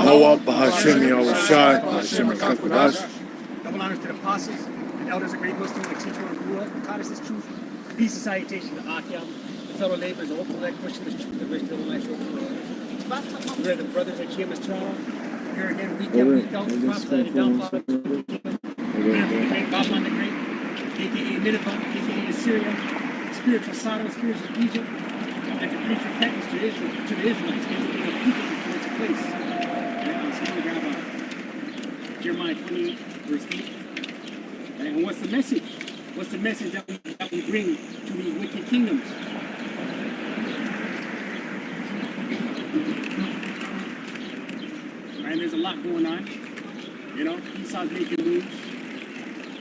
Yahweh, Bahashem, Yahweh Shai, Bahashem, Akakodash. Double honors to the apostles and elders of great wisdom, the teacher of Ruah, the goddess truth, peace and salutation to Akyam, the fellow laborers, all collect pushing this truth, the rich little life over the world. We're the brothers at GMS Toronto. Here again, week in, week out, prophesy the downfall of the kingdom. We're the great Babylon the Great, aka Nineveh, aka Assyria, spiritual Sodom, spiritual Egypt, and to preach repentance to Israel, to the Israelites, and to bring a people before its place. So I'm going to grab Jeremiah 28, verse 8. And what's the message? What's the message that we bring to these wicked kingdoms? And there's a lot going on. You know, Esau's making moves.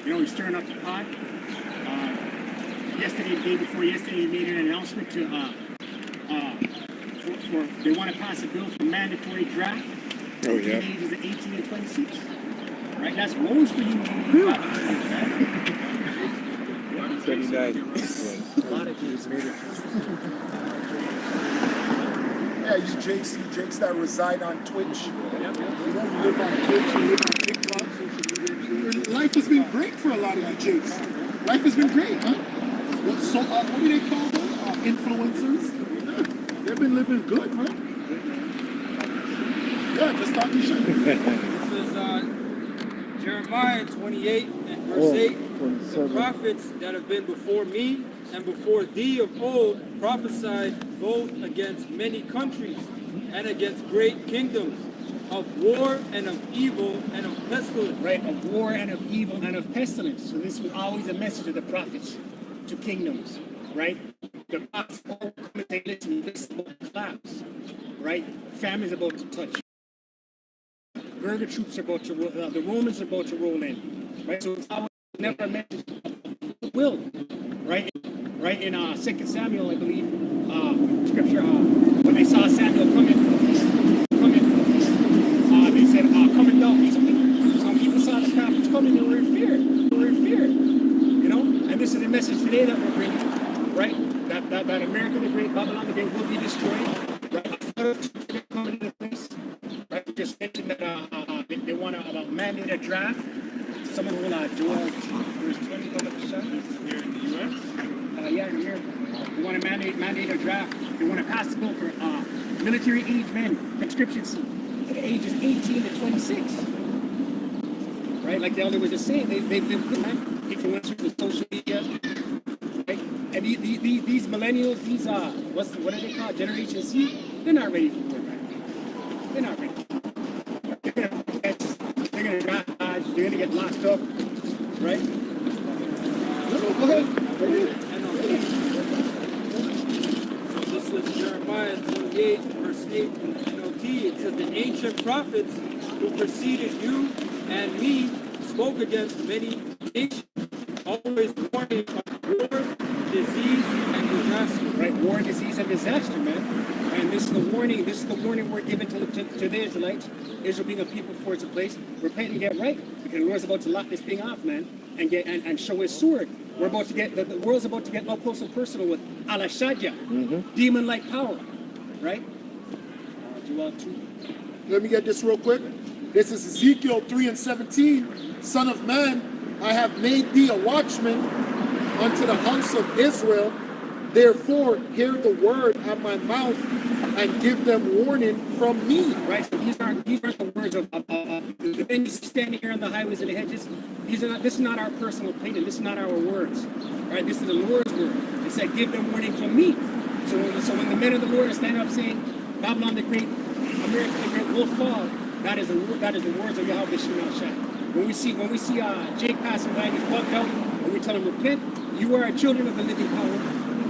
You know, he's stirring up the pot. Yesterday, the day before yesterday, he made an announcement to they want to pass a bill for mandatory draft. Oh, yeah. The ages of 18 and 26. Right? That's woes for you. 79. A lot of kids made it. Yeah, you Jakes that reside on Twitch. Yep. You don't live on Twitch, you live on TikTok, social media. Life has been great for a lot of you Jakes. Life has been great, huh? So, what do they call them? Influencers? They've been living good, man. Yeah, just thought you should. This is Jeremiah 28 and verse 8. The prophets that have been before me and before thee of old prophesied both against many countries and against great kingdoms, of war and of evil and of pestilence. Right, of war and of evil and of pestilence. So this was always a message of the prophets to kingdoms, right? The prophets all come and say, listen, this is about to collapse, right? Famine's about to touch. Burger troops are about to roll, the Romans are about to roll in, right? So it's always never a message of will, right? Right in 2 Samuel, I believe, scripture, when they saw Samuel coming, they said, coming down peacefully. Some people saw the prophets coming, they were in fear. You know? And this is the message today that we're bringing, right? That America the Great, Babylon the Great will be destroyed. Right? Coming into place. Right? We just mentioned that they want to mandate a draft. Someone will Joel verse 20 come up the shot. This is here in the U.S.? Yeah, here. They want to mandate a draft. They want to pass the bill for military age men, conscription seat, at the ages 18 to 26. Right? Like the elder was just saying, they've been good, man. Influencers with social media. Right? And these millennials, these what are they called? Generation Z, they're not ready for war, man. They're not ready. They're gonna draft, they're gonna get locked up, right? Go ahead. So this is Jeremiah 28, verse 8 in NLT. It says, the ancient prophets who preceded you and me spoke against many nations, always warning of war, disease, and disaster. Right, war, disease, and disaster, man. And this is the warning. This is the warning we're giving to the Israelites. Israel being a people for its place. Repent and get right, because the Lord's about to lock this thing off, man, and get and show His sword. We're about to get the world's about to get up close and personal with Al-Ashadja, demon-like power, right? Joel 2. Let me get this real quick. This is Ezekiel 3 and 17. Son of man, I have made thee a watchman unto the house of Israel. Therefore, hear the word at my mouth and give them warning from me. Right, so these aren't the words of the men standing here on the highways and the hedges. This is not our personal opinion. This is not our words. Right, this is the Lord's word. It said, give them warning from me. So when the men of the Lord are standing up saying, Babylon the Great, America the Great will fall, that is the words of Yahweh Shema Shai. When we see Jake passing by and he's bugged out, and we tell him, repent, you are children of the living power.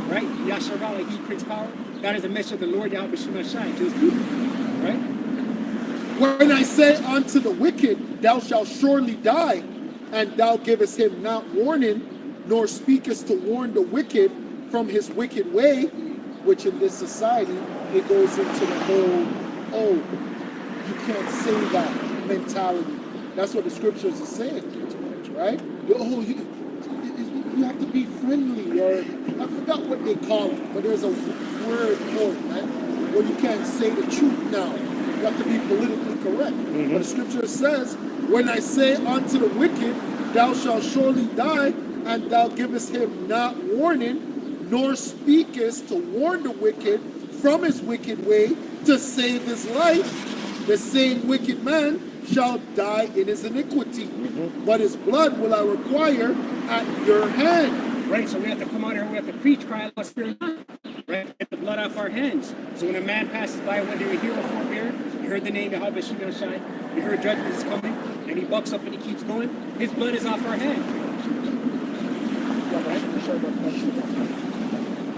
Right? Yasharala, he brings power. That is a message of the Lord Yahweh Shema Shai to his people. Right? When I say unto the wicked, thou shalt surely die, and thou givest him not warning, nor speakest to warn the wicked from his wicked way, which in this society, it goes into the whole, oh, you can't say that mentality. That's what the scriptures are saying, right? Oh, you have to be friendly, or I forgot what they call it, but there's a word for it, right? Where you can't say the truth now. You have to be politically correct. But the scripture says, when I say unto the wicked, thou shalt surely die, and thou givest him not warning, nor speakest to warn the wicked from his wicked way to save his life, the same wicked man shall die in his iniquity. But his blood will I require at your hand. Right, so we have to come out here, we have to preach, cry out, Spirit, right? Get the blood off our hands. So when a man passes by, whether he hear or forbear, you heard the name of Yahweh Shimon Shai, you heard judgment is coming, and he bucks up and he keeps going, his blood is off our hand.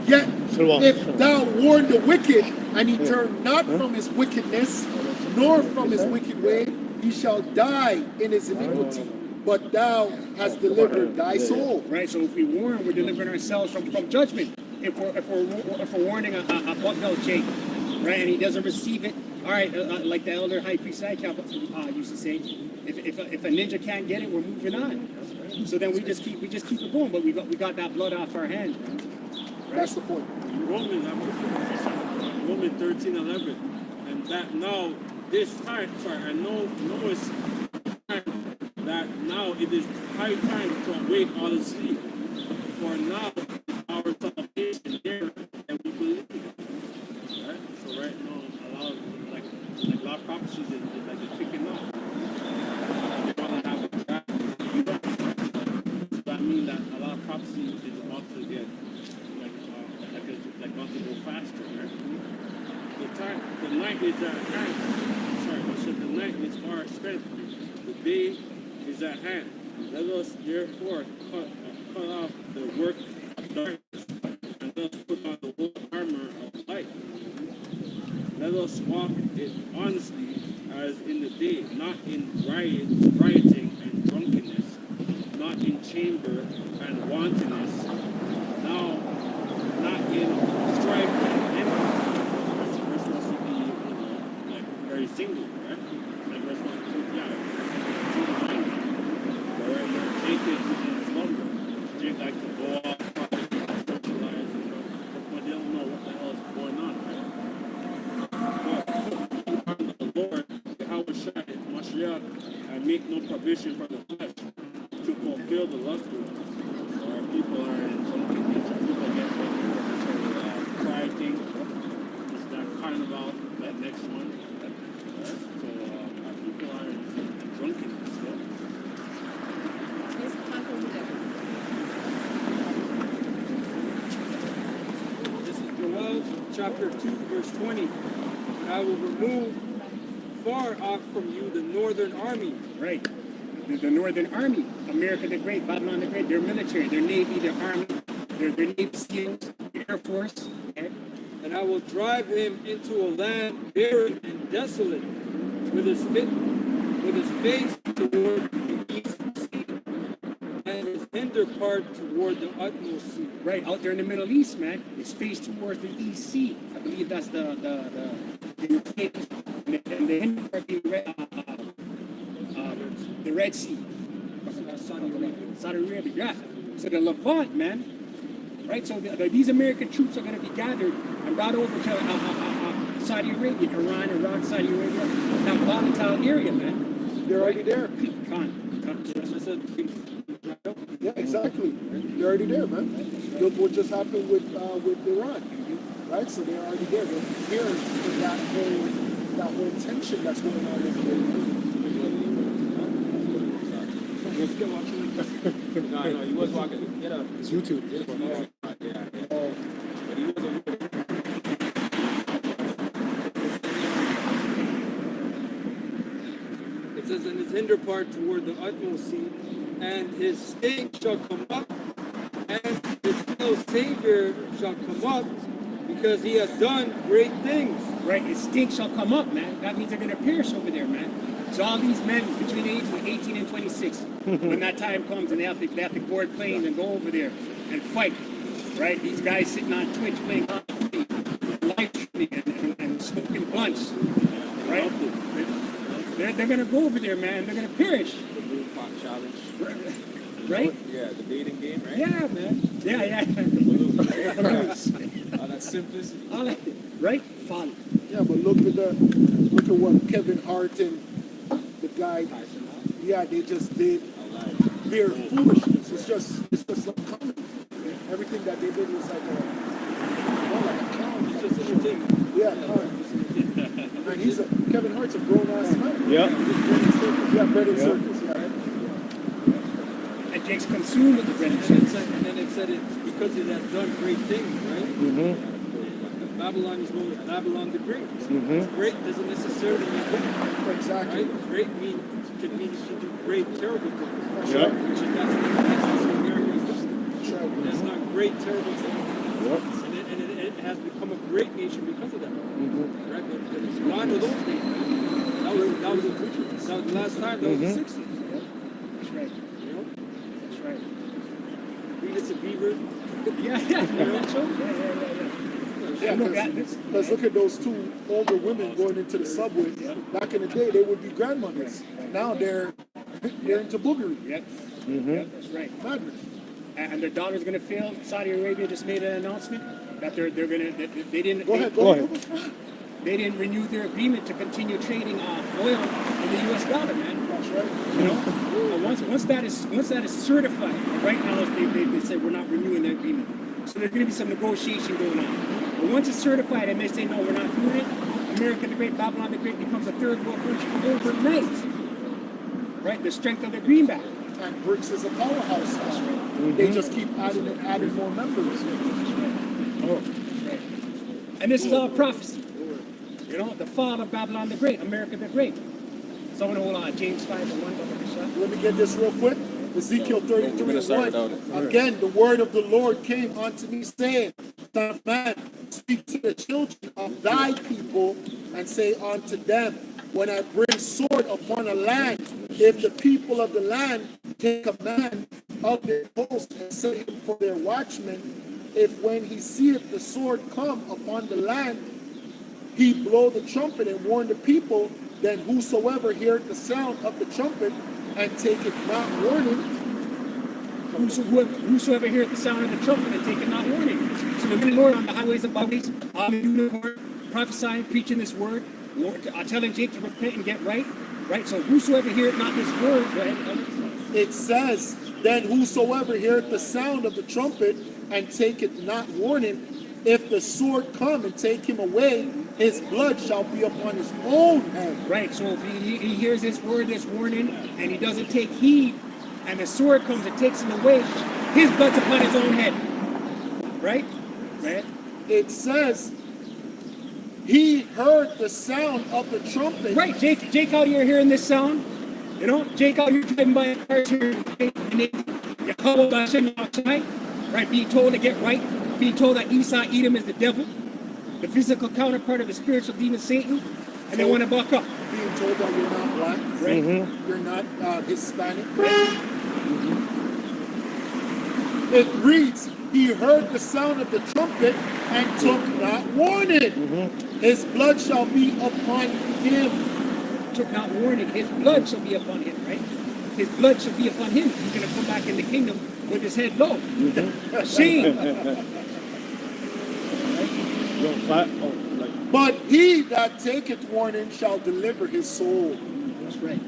Yet, if thou warn the wicked, and he turn not from his wickedness, nor from his wicked way, he shall die in his iniquity. But thou hast delivered thy soul. Right, so if we warn, we're delivering ourselves from judgment. If we're warning a buck-belt Jake, right, and he doesn't receive it, all right, like the elder high priest used to say, if a ninja can't get it, we're moving on. So then we just keep it going, but we got that blood off our hands. Right? That's the point. Romans 13:11, and that now this time, I know it's time that now it is high time to awake all the sleep. For now our salvation here, and we believe. Right? So right now a lot of prophecies is like they're kicking off. They want to have a track. So that means that a lot of prophecy is about to get like about to go faster, right? The night is at hand. Sorry, I said the night is far spent. The day is at hand. Let us therefore cut off the work of darkness, and thus put on the whole armor of light. Let us walk in honesty as in the day, not in rioting and drunkenness, not in chamber and wantonness, now not in strife and envy. We're supposed to be, like very single, right? Like we're supposed to be, single-minded. Where you're naked in slumber. They like to go off, socialize and stuff, but they don't know what the hell is going on, right? But put on the Lord, Yahweh Shai, Mashiach, and make no provision for the flesh to fulfill the lust of us. Our people are in some people get pride thing. It's that carnival, that next one. So our people are in drunkenness. This is Joel chapter 2, verse 20. And I will remove far off from you the northern army. Right. The Northern Army, America the Great, Babylon the Great, their military, their navy, their army, their Navy SEALs, their Air Force. Okay? And I will drive him into a land barren and desolate, with his face toward the east sea, and his hinder part toward the utmost sea. Right, out there in the Middle East, man, his face towards the East Sea. I believe that's the hinder part being the Red Sea. Saudi Arabia, yeah. So the Levant, man, right? So these American troops are going to be gathered and brought over to Saudi Arabia, Iran, Iraq, Saudi Arabia, that volatile area, man. They're already there. Yeah, exactly. They're already there, man. Look what just happened with Iran, right? So they're already there. They're preparing for that whole tension that's going on in the No, he was walking. It's YouTube. Yeah. But he was It says, in his hinder part toward the utmost sea, and his stake shall come up, and his fellow Savior shall come up, because he has done great things. Right, his stink shall come up, man. That means they're going to perish over there, man. So all these men between the ages of 18 and 26, when that time comes and they have to board planes and go over there and fight, right? These guys sitting on Twitch playing live streaming and smoking blunts, right? They're going to go over there, man. They're going to perish. the blue pot challenge. Right? Yeah, the dating game, right? Yeah, man. Yeah. All that simplicity. All that, right? Follow. Yeah, but look at what Kevin Hart and the guy, yeah, they just did their foolishness. It's just like comedy. Everything that they did was like a clown. It's just entertainment. Yeah, and Kevin Hart's a grown ass man. Yeah. Yeah, bread and circus. Yeah. And Jake's consumed with the bread and And circus. then it said it's because it has done great things, right? Babylon is known as Babylon the Great. Great doesn't necessarily mean good, Exactly. right? Great could mean she do great, terrible things. Yeah. Which is that's what America is doing. That's not great, terrible things. And it has become a great nation because of that. Right? But it's gone to those days, man. That was the last time. That was the 60s. That's right. You know? That's right. We get to Beaver. Yeah. That's right. Yeah. Yeah, Look at this. because look at those two older women going into the subway. Back in the day, they would be grandmothers. Now they're into boogery. Yep. Yep, that's right. Madness. And their daughter's going to fail. Saudi Arabia just made an announcement that they're going to they didn't Go ahead. they didn't renew their agreement to continue trading oil in the U.S. dollar, man. That's right. You know, once that is certified, right now they say we're not renewing the agreement. So there's going to be some negotiation going on. But once it's certified and they say no, we're not doing it, America the Great, Babylon the Great becomes a third world country overnight. Right, the strength of the greenback. And BRICS is a powerhouse now. They just keep adding more members. Right. And this is all prophecy. You know, the fall of Babylon the Great, America the Great. Someone hold on, James 5:1. Let me get this real quick. Ezekiel 33:1. Again, the word of the Lord came unto me, saying, Son of man, speak to the children of thy people, and say unto them, when I bring sword upon a land, if the people of the land take command of their post and set him for their watchmen, if when he seeth the sword come upon the land, he blow the trumpet and warn the people, then whosoever heareth the sound of the trumpet and taketh not warning, Whosoever heareth the sound of the trumpet and taketh not warning. So the men of the Lord on the highways and byways, doing the word, prophesying, preaching this word, Lord, telling Jake to repent and get right. Right? So whosoever heareth not this word, go ahead. it says, then whosoever heareth the sound of the trumpet and taketh not warning, if the sword come and take him away, his blood shall be upon his own head. Right, so if he hears this word, this warning, and he doesn't take heed, and the sword comes and takes him away, his blood's upon his own head. Right? Right? It says, he heard the sound of the trumpet. Right, Jake out here hearing this sound. You know, Jake out here driving by a car hearing Yahweh Hashem outside, right? Being told to get right, being told that Esau Edom is the devil, the physical counterpart of the spiritual demon Satan, and they want to buck up. Being told that you're not black, Right? you're not Hispanic. It reads, he heard the sound of the trumpet and took not warning. His blood shall be upon him. Took not warning, his blood shall be upon him, right? His blood shall be upon him. He's going to come back in the kingdom with his head low. Shame. But he that taketh warning shall deliver his soul. That's right.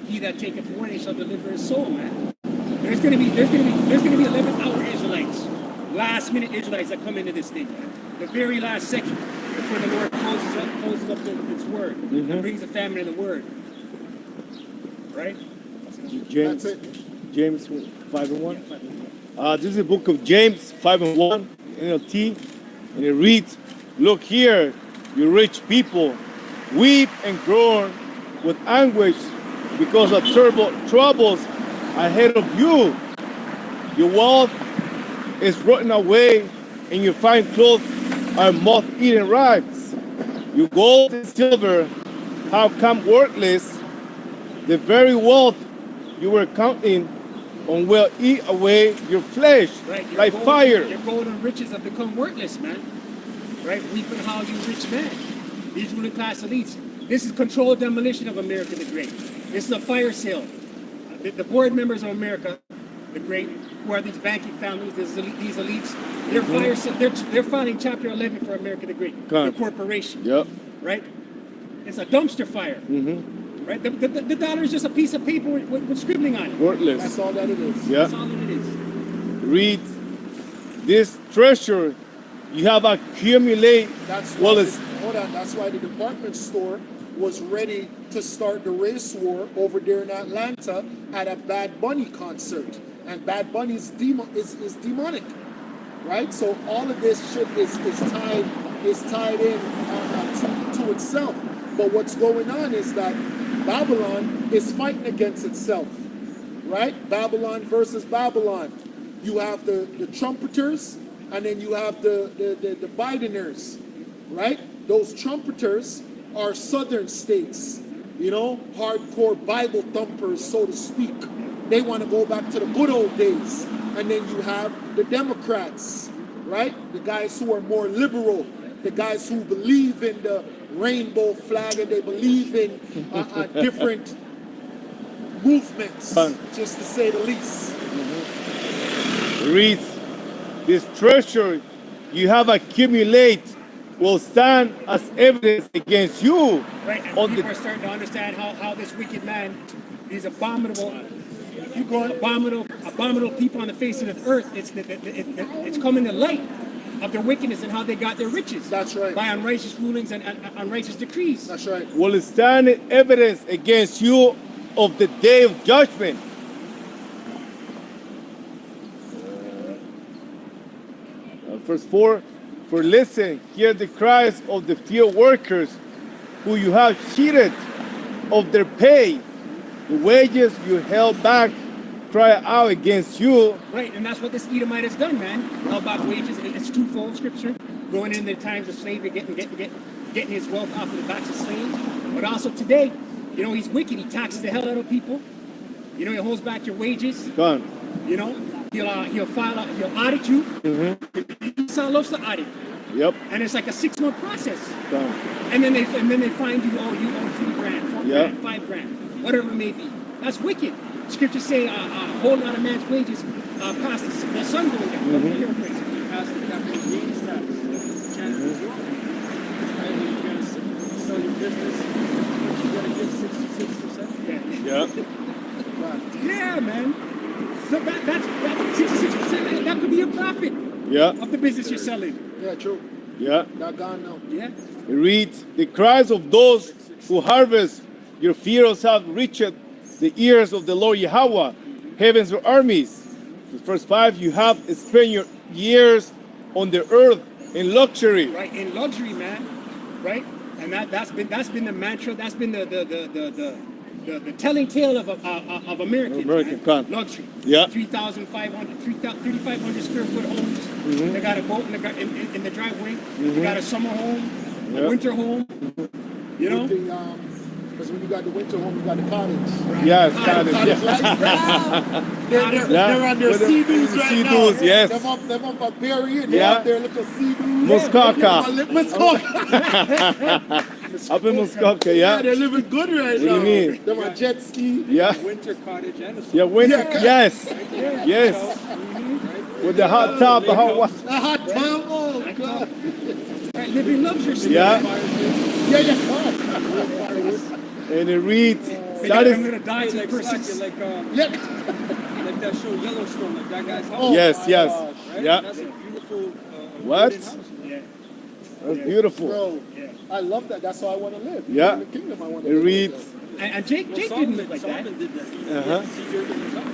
He that taketh warning shall deliver his soul, man. There's gonna be 11th-hour Israelites, last-minute Israelites that come into this thing, man. The very last second before the Lord closes up its word, and brings the famine in the word. Right? That's it. James 5:1. This is the book of James 5:1, NLT, and it reads, "Look here, you rich people, weep and groan with anguish because of terrible troubles ahead of you. Your wealth is rotten away, and your fine clothes are moth-eaten rags. Your gold and silver have come worthless. The very wealth you were counting on will eat away your flesh Right. like fire." Your gold and riches have become worthless, man. Right? Weep and howl, you rich man. These ruling class elites. This is controlled demolition of America the Great. This is a fire sale. The board members of America the Great, who are these banking families, these elites, they're fire sale. They're filing Chapter 11 for America the Great, the corporation. Yep. Right? It's a dumpster fire. Right? The dollar is just a piece of paper with scribbling on it. Worthless. That's all that it is. Yeah. That's all that it is. Read this treasure you have accumulated. That's Well, why it's hold on. That's why the department store was ready to start the race war over there in Atlanta at a Bad Bunny concert, and Bad Bunny is demonic, right? So all of this shit is tied in to itself. But what's going on is that Babylon is fighting against itself, right? Babylon versus Babylon. You have the trumpeters, and then you have the Bideners, right? Those trumpeters are southern states, you know, hardcore Bible thumpers, so to speak. They want to go back to the good old days. And then you have the Democrats, right? The guys who are more liberal, the guys who believe in the rainbow flag, and they believe in different movements, just to say the least. read this treasure you have accumulated will stand as evidence against you. Right, and on people the are starting to understand how this wicked man, these abominable people on the face of the earth, it's coming to light of their wickedness and how they got their riches. That's right. By unrighteous rulings and unrighteous decrees. That's right. will stand in evidence against you of the day of judgment. Verse 4, for listen, hear the cries of the field workers who you have cheated of their pay. The wages you held back cry out against you. Right, and that's what this Edomite has done, man. Held back wages. It's twofold scripture. Going in the times of slavery, getting his wealth off of the backs of slaves. But also today, you know, he's wicked. He taxes the hell out of people. You know, he holds back your wages. Gone. You know, he'll audit you. Esau loves to audit. Yep. And it's like a 6-month process. Gone. And then they find you, oh, you owe $3,000, $4,000, Yeah. $5,000, whatever it may be. That's wicked. Scriptures say, holding out a man's wages past the sun going down. Paraphrase. Past the capital gains tax. Chance as well. Right? When you gotta sell your business, you gotta give 66%. Yeah. Yeah, man. So that's 66%. That could be a profit Yeah. of the business you're selling. Yeah, true. Yeah. That gone now. Yeah. Read the cries of those who harvest. Your fields have reached the ears of the Lord Yahweh, heavens or armies. The first 5, you have spent your years on the earth in luxury. Right, in luxury, man. Right, and that's been the mantra. That's been the telling tale of Americans. American, man. come. Luxury. Yeah. 3,500 square foot homes. They got a boat in the driveway. They got a summer home, a winter home. You know. Because when you got the winter home, you got the cottage. Right. Yes, Cottage. cottage, yeah. They're on their sea-doos right now. Sea-doos, yes. Them up at Berry, and they're Yeah. out there little sea-doos. Muskoka. Muskoka. Up in Muskoka, Yeah, yeah. they're living good right What do now. you mean? Them on jet ski. Yeah. Winter cottage and a Yeah, winter. Yeah. Yes. Yes. With the hot tub, the hot water. A hot tub. Oh, God. Right, living luxury. Yeah. Yeah. And it reads, I'm satis- gonna die to like persons. like Yeah. like that show Yellowstone, like that guy's house. Oh, Yes, my yes. gosh. Right? Yeah. That's a beautiful What? wooden house. Yeah. That's beautiful. Bro, Yeah. I love that. That's how I want to live. Yeah. In the kingdom, I want to It live. reads, And Jake didn't live like that. Solomon did that. He Uh-huh. had cedar in his house. Yeah,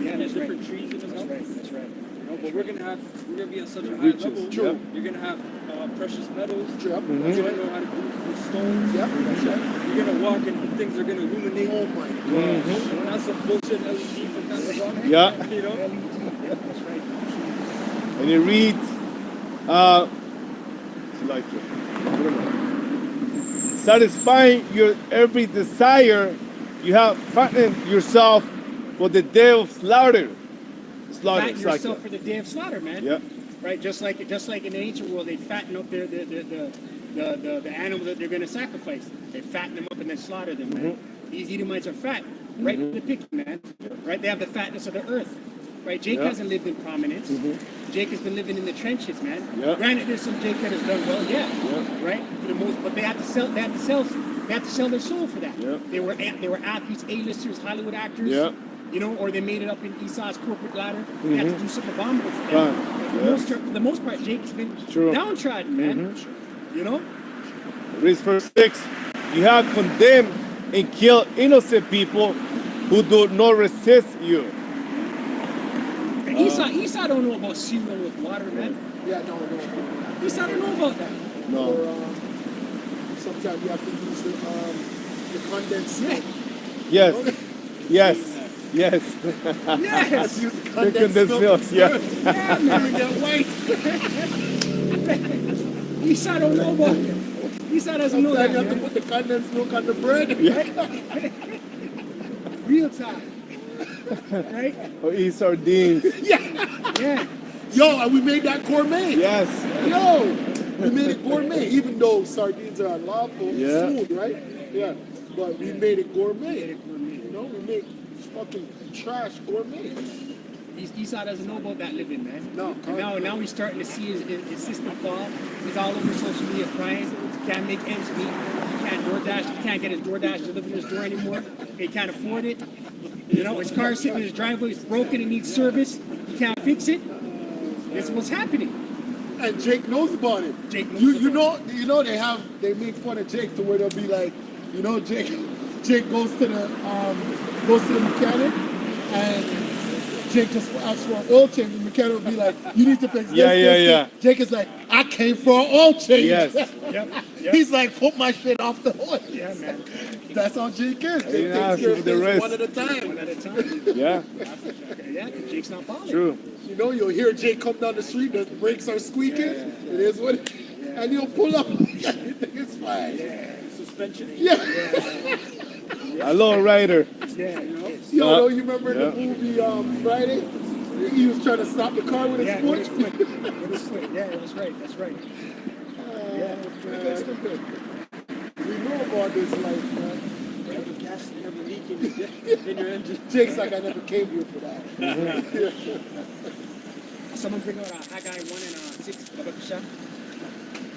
He had that's right. different trees in his That's house. right. That's right. You know, but we're gonna be at such a high Riches, level. yeah. You're gonna have precious metals. Yep. You're gonna know how to do the stones. Yep. That's right. You're gonna walk and things are gonna illuminate. Oh my God. Not some bullshit LED from Amazon. yeah. You know. That's right. And it reads, like it. Satisfying your every desire, you have fattened yourself for the day of slaughter. Slaughter, Fatten it's like yourself for the day of slaughter, man. Yeah. Right, just like in the ancient world, they fatten up the animals that they're going to sacrifice. They fatten them up and then slaughter them, man. These Edomites are fat, right? The picking, man. Right, they have the fatness of the earth. Right, Jake Yeah. hasn't lived in prominence. Jake has been living in the trenches, man. Yeah. Granted, there's some Jake that has done well, yeah. Right, for the most, but they have to sell They had to sell their soul for that. Yeah. They were athletes, A-listers, Hollywood actors. Yeah. You know, or they made it up in Esau's corporate ladder. They had to do something abominable for Fine. them. But for the most part, Jake's been True. downtrodden, man. You know? Read verse 6. You have condemned and killed innocent people who do not resist you. And Esau don't know about cereal with water, man. Yeah, no. Esau don't know about that. No. Or sometimes you have to use the condensed milk. Yes. Yes. Yes. Yes. Use the The condensed condensed milk. Yeah. Yeah, man. You get white. Esau don't know about that. Esau doesn't know Sometimes that, you have to man. put the condensed milk on the bread. Real time. Right? Or eat sardines. Yeah. Yo, and we made that gourmet. Yes. Yo, we made it gourmet, even though sardines are unlawful Yeah. food, right? Yeah, but we made it gourmet. You know, we made fucking trash gourmet. Esau doesn't know about that living, man. No, And now he's starting to see his system fall. He's all over social media crying. He can't make ends meet. He can't DoorDash. He can't get his DoorDash delivered to his door anymore. He can't afford it. You know, his car's sitting in his driveway. It's broken. It needs service. He can't fix it. This is what's happening. And Jake knows about it. Jake knows you about know they make fun of Jake to where they'll be like, you know, Jake goes to the mechanic and Jake just asks for an oil change. The mechanic will be like, you need to fix this. Yeah, this. yeah. Jake is like, I came for an oil change. Yes. Yep. He's like, put my shit off the oil. Yeah, man. That's how Jake is. Jake ain't takes asking care for of the things rest. one at a time. One at a time. Yeah. Yeah, Jake's not bothered. True. You know, you'll hear Jake come down the street, the brakes are squeaking. It is what it is. And he'll pull up. It's fine. Suspension. Yeah. A low rider. Yeah. Yo, you remember Yeah. the movie Friday? He was trying to stop the car with his Yeah, foot. with his foot. With his foot. Yeah, that's right. That's right. Yeah, we know about this life, man. The gas never leaking in your engine. Jake's like, I never came here for that. Someone bring out Haggai 1 and 6. Babakasha.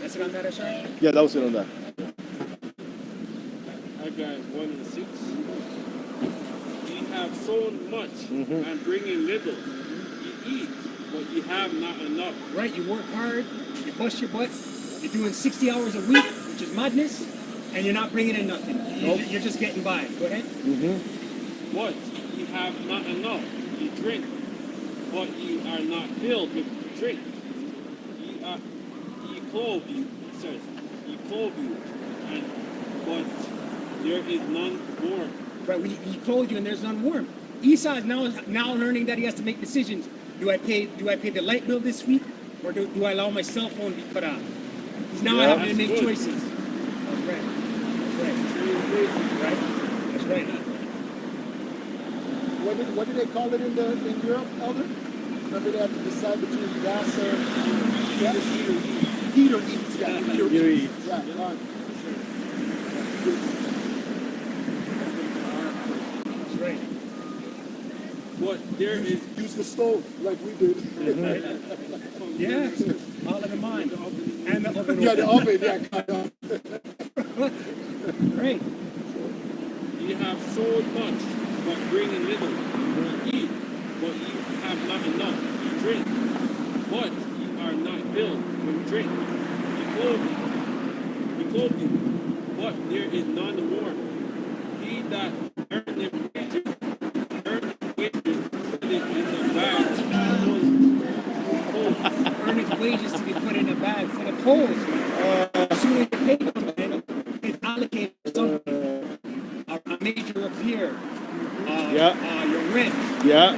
That's it on that, Ashar? Yeah, that was it on that. I got 1 and 6. Ye have sown much and bringing little. Ye eat, but ye have not enough. Right, you work hard, you bust your butt, you're doing 60 hours a week, which is madness, and you're not bringing in nothing. You're just getting by. Go ahead. What? Ye have not enough. Ye drink, but ye are not filled with drink. Ye clothe you, it says. Ye clothe you, but there is none warm. Right, we told you, and there's none warm. Esau is now learning that he has to make decisions. Do I pay the light bill this week, or do I allow my cell phone to be cut off? He's now Yeah, having to make that's good. choices. That's right. That's right. What did they call it in Europe, Elder? Remember they had to decide between gas or heat or eat. Yeah, heat or Heat or eat. eat. Yeah, That's right. But there is use the stove like we did. Yeah, all in the mind. And the oven. Yeah, the oven. Yeah, kind of. Right. ye have sown much, but bringing little. Ye eat, but ye have not enough. Ye drink, but ye are not filled with drink. Ye clothe you, but there is none warm. He that earneth wages, put it in the bag. Earn his wages to be put in a bag for the polls. As soon as you pay them, man, it's allocated something. A major appear. Your rent, Yeah.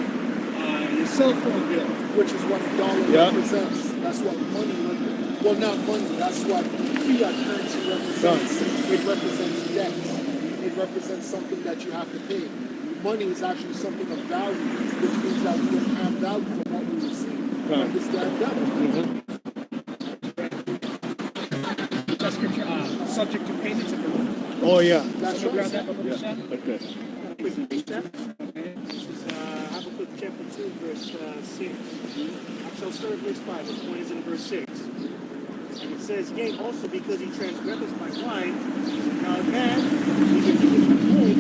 your cell phone bill. Which is what a dollar Yeah. represents. That's what money represents. Well, not money. That's what fiat currency represents. It represents debt. It represents something that you have to pay. Money is actually something of value, which means that we don't have value for what we receive from this damn devil. That scripture, subject to payments of the Lord. Oh, yeah. That's Grab right. that, Babakasha. Yeah. Okay. This is Habakkuk chapter 2, verse 6. I shall start at verse 5. The point is in verse 6. And it says, yea, also because he transgresseth my wine, he's a proud man, he can give him gold,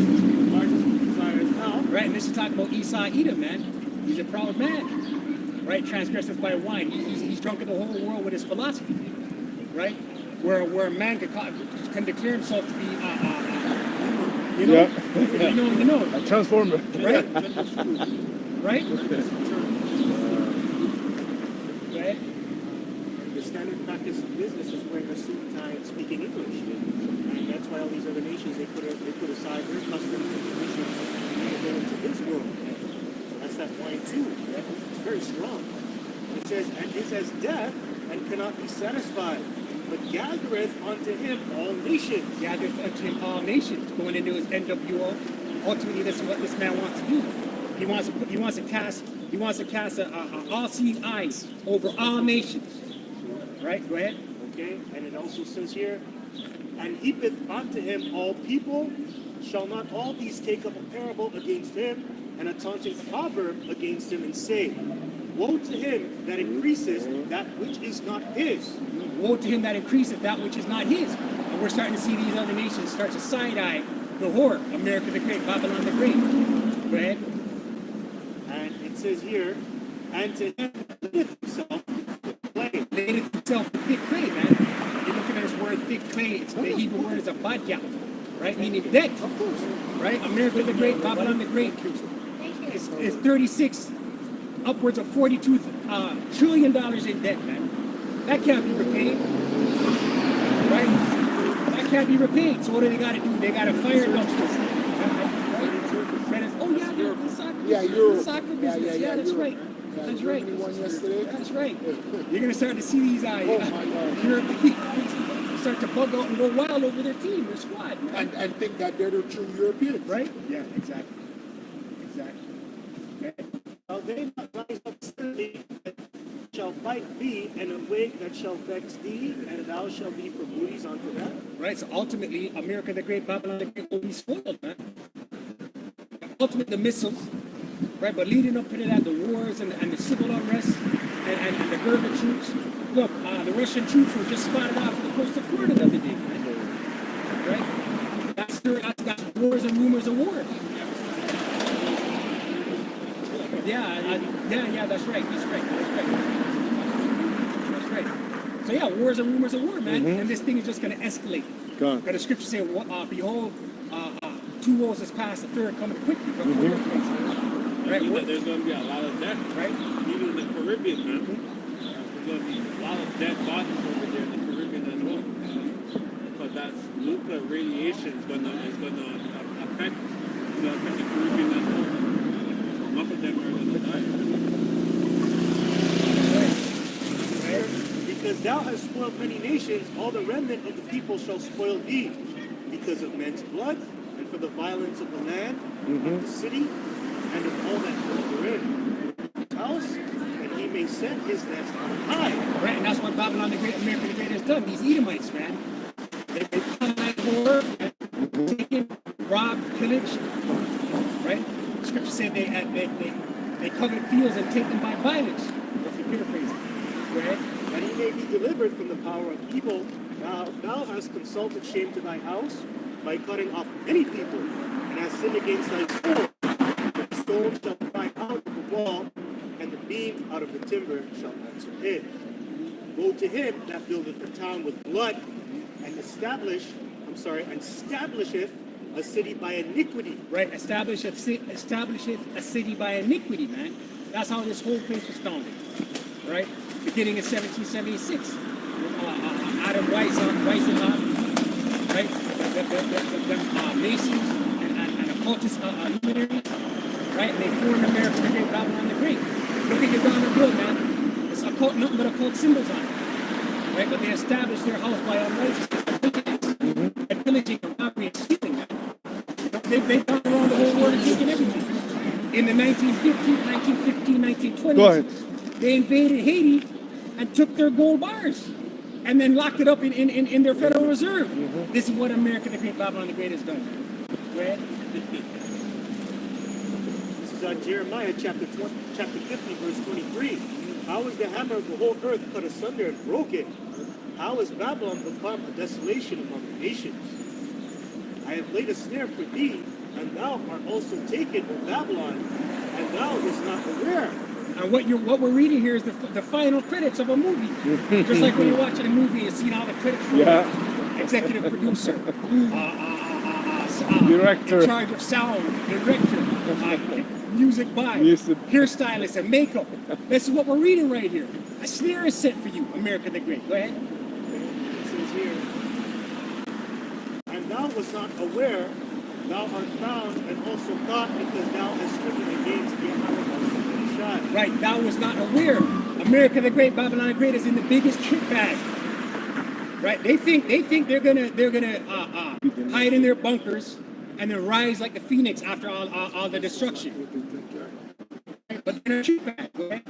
large as he desires now. Right, and this is talking about Esau Edom, man. He's a proud man. Right, transgresseth by wine. He's drunk in the whole world with his philosophy. Right? Where a man can declare himself to be you know, you know. A transformer. Right? Right? Right? The standard practice of business is wearing a suit and tie and speaking English. And that's why all these other nations, they put aside their customs and traditions and go into his world. So that's that wine too. Right? It's very strong. It says, and is as death and cannot be satisfied, but gathereth unto him all nations. Gathereth unto him all nations. Going into his NWO. Ultimately, this is what this man wants to do. He wants to cast all-seeing eyes over all nations. Right? Go ahead. Okay. And it also says here, and heapeth unto him all people. Shall not all these take up a parable against him, and a taunting proverb against him, and say, woe to him that increases that which is not his. Woe to him that increaseth that which is not his. And we're starting to see these other nations start to side-eye the whore, America the Great, Babylon the Great. Go ahead. And it says here, and to him lateth himself with clay. Lateth himself with thick clay, man. You're looking at this word thick clay. It's the Hebrew word is a badgal, right? Meaning debt. Of course. Right? America the Great, Babylon the Great is 36, upwards of $42 trillion in debt, man. That can't be repaid. Right? That can't be repaid. So what do they got to do? They got to fire dumpsters. Oh, yeah, the soccer business. Yeah, Europe. The soccer business. Yeah, that's Europe. right. That's right. Won yesterday. That's right. You're going to start to see these Europeans start to bug out and go wild over their team, their squad. Man. And think that they're the true Europeans. Right? Yeah, exactly. Exactly. Okay. Shall they not rise up suddenly, shall fight thee, and a wig that shall vex thee, and thou shalt be for booties unto them? Right, so ultimately, America the Great, Babylon the Great will be spoiled, man. Ultimately, the missiles, right, but leading up to that, the wars and the civil unrest and the Gerber troops. Look, the Russian troops were just spotted off the coast of Florida the other day, man. Right? That's wars and rumors of wars. Yeah, that's right. So yeah, wars and rumors of war, man. And this thing is just going to escalate. Got the scripture say, behold, 2 woes has passed, the third coming quickly. Right? There's going to be a lot of death, right? Even in the Caribbean, man. There's going to be a lot of dead bodies over there in the Caribbean as well. Because that's nuclear radiation is going to affect the Caribbean as well. Enough of them are going to die. Because thou hast spoiled many nations, all the remnant of the people shall spoil thee, because of men's blood, and for the violence of the land, of the city, and of all that dwell therein. House, and he may set his nest on high. Right, and that's what Babylon the Great, America the Great has done. These Edomites, man, they've colonized the world, taken, robbed, pillaged. Right? The scripture said they covered fields and take them by violence. If you paraphrase it. Right? That he may be delivered from the power of evil. Thou hast consulted shame to thy house by cutting off many people, and hast sinned against thy soul. The stone shall cry out of the wall, and the beam out of the timber shall answer it. Woe to him that buildeth a town with blood, and establisheth a city by iniquity. Right, establisheth a city by iniquity, man. That's how this whole place was founded. Right? Beginning in 1776. Adam Weishaupt, right? The Masons and occultist luminaries, right? And they formed America the Great, Babylon the Great. Look at your dollar bill, man. It's occult, nothing but occult symbols on it. Right? But they established their house by unrighteousness, and pillaging and robbery and stealing, man. They've gone around the whole world and taken everything. In the 1915, 1920s, they invaded Haiti and took their gold bars and then locked it up in their Federal Reserve. This is what America the Great, Babylon the Great has done. Go ahead. This is Jeremiah chapter 50, verse 23. How is the hammer of the whole earth cut asunder and broken? How has Babylon become a desolation among the nations? I have laid a snare for thee, and thou art also taken, O Babylon, and thou is not aware. And what we're reading here is the final credits of a movie. Just like when you're watching a movie, you see all the credits roll. Yeah. Executive producer, Director. in charge of sound, director, music by, Music. hairstylist, and makeup. This is what we're reading right here. A snare is set for you, America the Great. Go ahead. It says here, and thou was not aware, thou art found and also caught because thou hast stricken against the Amalekites. Right, thou was not aware. America the Great, Babylon the Great is in the biggest trick bag. Right, they think they're gonna hide in their bunkers and then rise like the phoenix after all the destruction. But they're in a trick bag. Go ahead.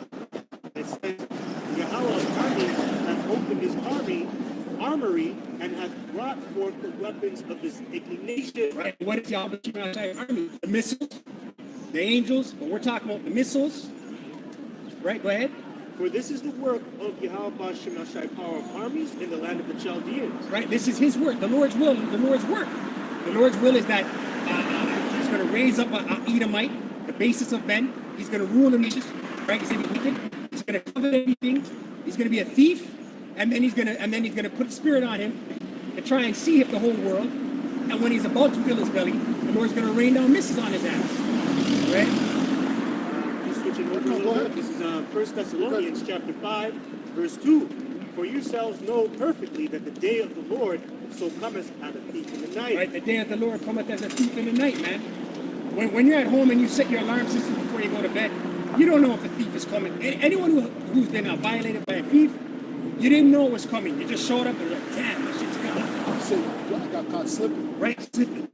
It says, Yahweh's army hath opened his armory and hath brought forth the weapons of his indignation. Right. What is Yahweh's army? The missiles, the angels, but we're talking about the missiles. Right, go ahead. For this is the work of Yahweh Shemashai, power of armies in the land of the Chaldeans. Right, this is his work, the Lord's will, the Lord's work. The Lord's will is that he's going to raise up an Edomite, the basis of men. He's going to rule the nations. Right, he's going to be wicked. He's going to cover everything. He's going to be a thief, and then he's going to put a spirit on him to try and see the whole world. And when he's about to fill his belly, the Lord's going to rain down missiles on his ass. Right. Switching over a little bit. This is 1 Thessalonians chapter 5, verse 2. For yourselves know perfectly that the day of the Lord so cometh as a thief in the night. Right, the day of the Lord cometh as a thief in the night, man. When you're at home and you set your alarm system before you go to bed, you don't know if a thief is coming. Anyone who's been violated by a thief, you didn't know it was coming. You just showed up and you're like, damn, this shit's coming. So I got caught slipping. Right, slipping.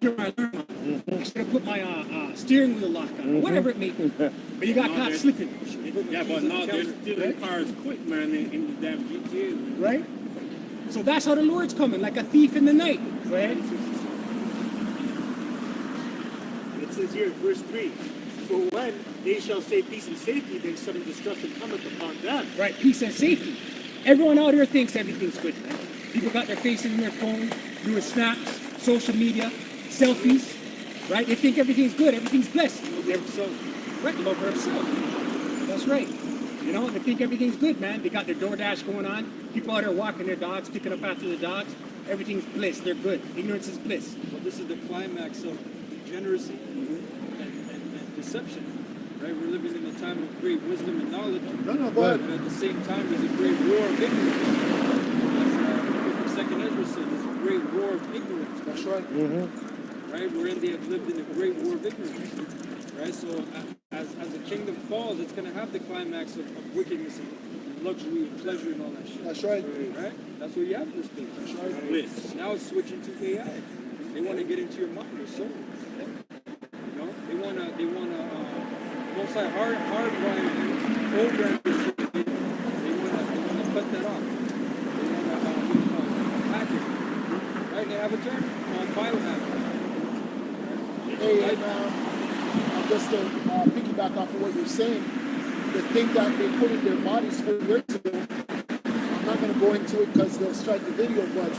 Turn my alarm on. I should have put my steering wheel lock on, whatever it may be. But you got caught slipping. Yeah, but now they're stealing cars quick, man, in the damn GTA. Right? So that's how the Lord's coming, like a thief in the night. Go ahead. It says here in verse 3, for when they shall say peace and safety, then sudden destruction cometh upon them. Right, peace and safety. Everyone out here thinks everything's good. People got their faces in their phone, doing snaps, social media, selfies. Right? They think everything's good, everything's blessed. Right, love for themselves. That's right. You know, they think everything's good, man. They got their DoorDash going on. People out there walking their dogs, picking up after the dogs. Everything's bliss. They're good. Ignorance is bliss. Well, this is the climax of degeneracy and deception. Right? We're living in a time of great wisdom and knowledge. No, go ahead. But at the same time, there's a great war of ignorance. As the 2nd Ezra said, there's a great war of ignorance. That's right. Right? We're lived in a great war of ignorance. Right? So as the kingdom falls, it's going to have the climax of wickedness and luxury and pleasure and all that shit. That's right. Right? That's what you have in this thing. That's right. Bliss. Now it's switching to AI. They want to get into your mind, your soul. You know, they want to most like hardwire you, program your shit. They want to cut that off. They want to hack it. Right? They have a term called biohacking. Hey, and just to piggyback off of what you're saying, the thing that they put in their bodies 4 years ago, I'm not going to go into it because they'll strike the video, but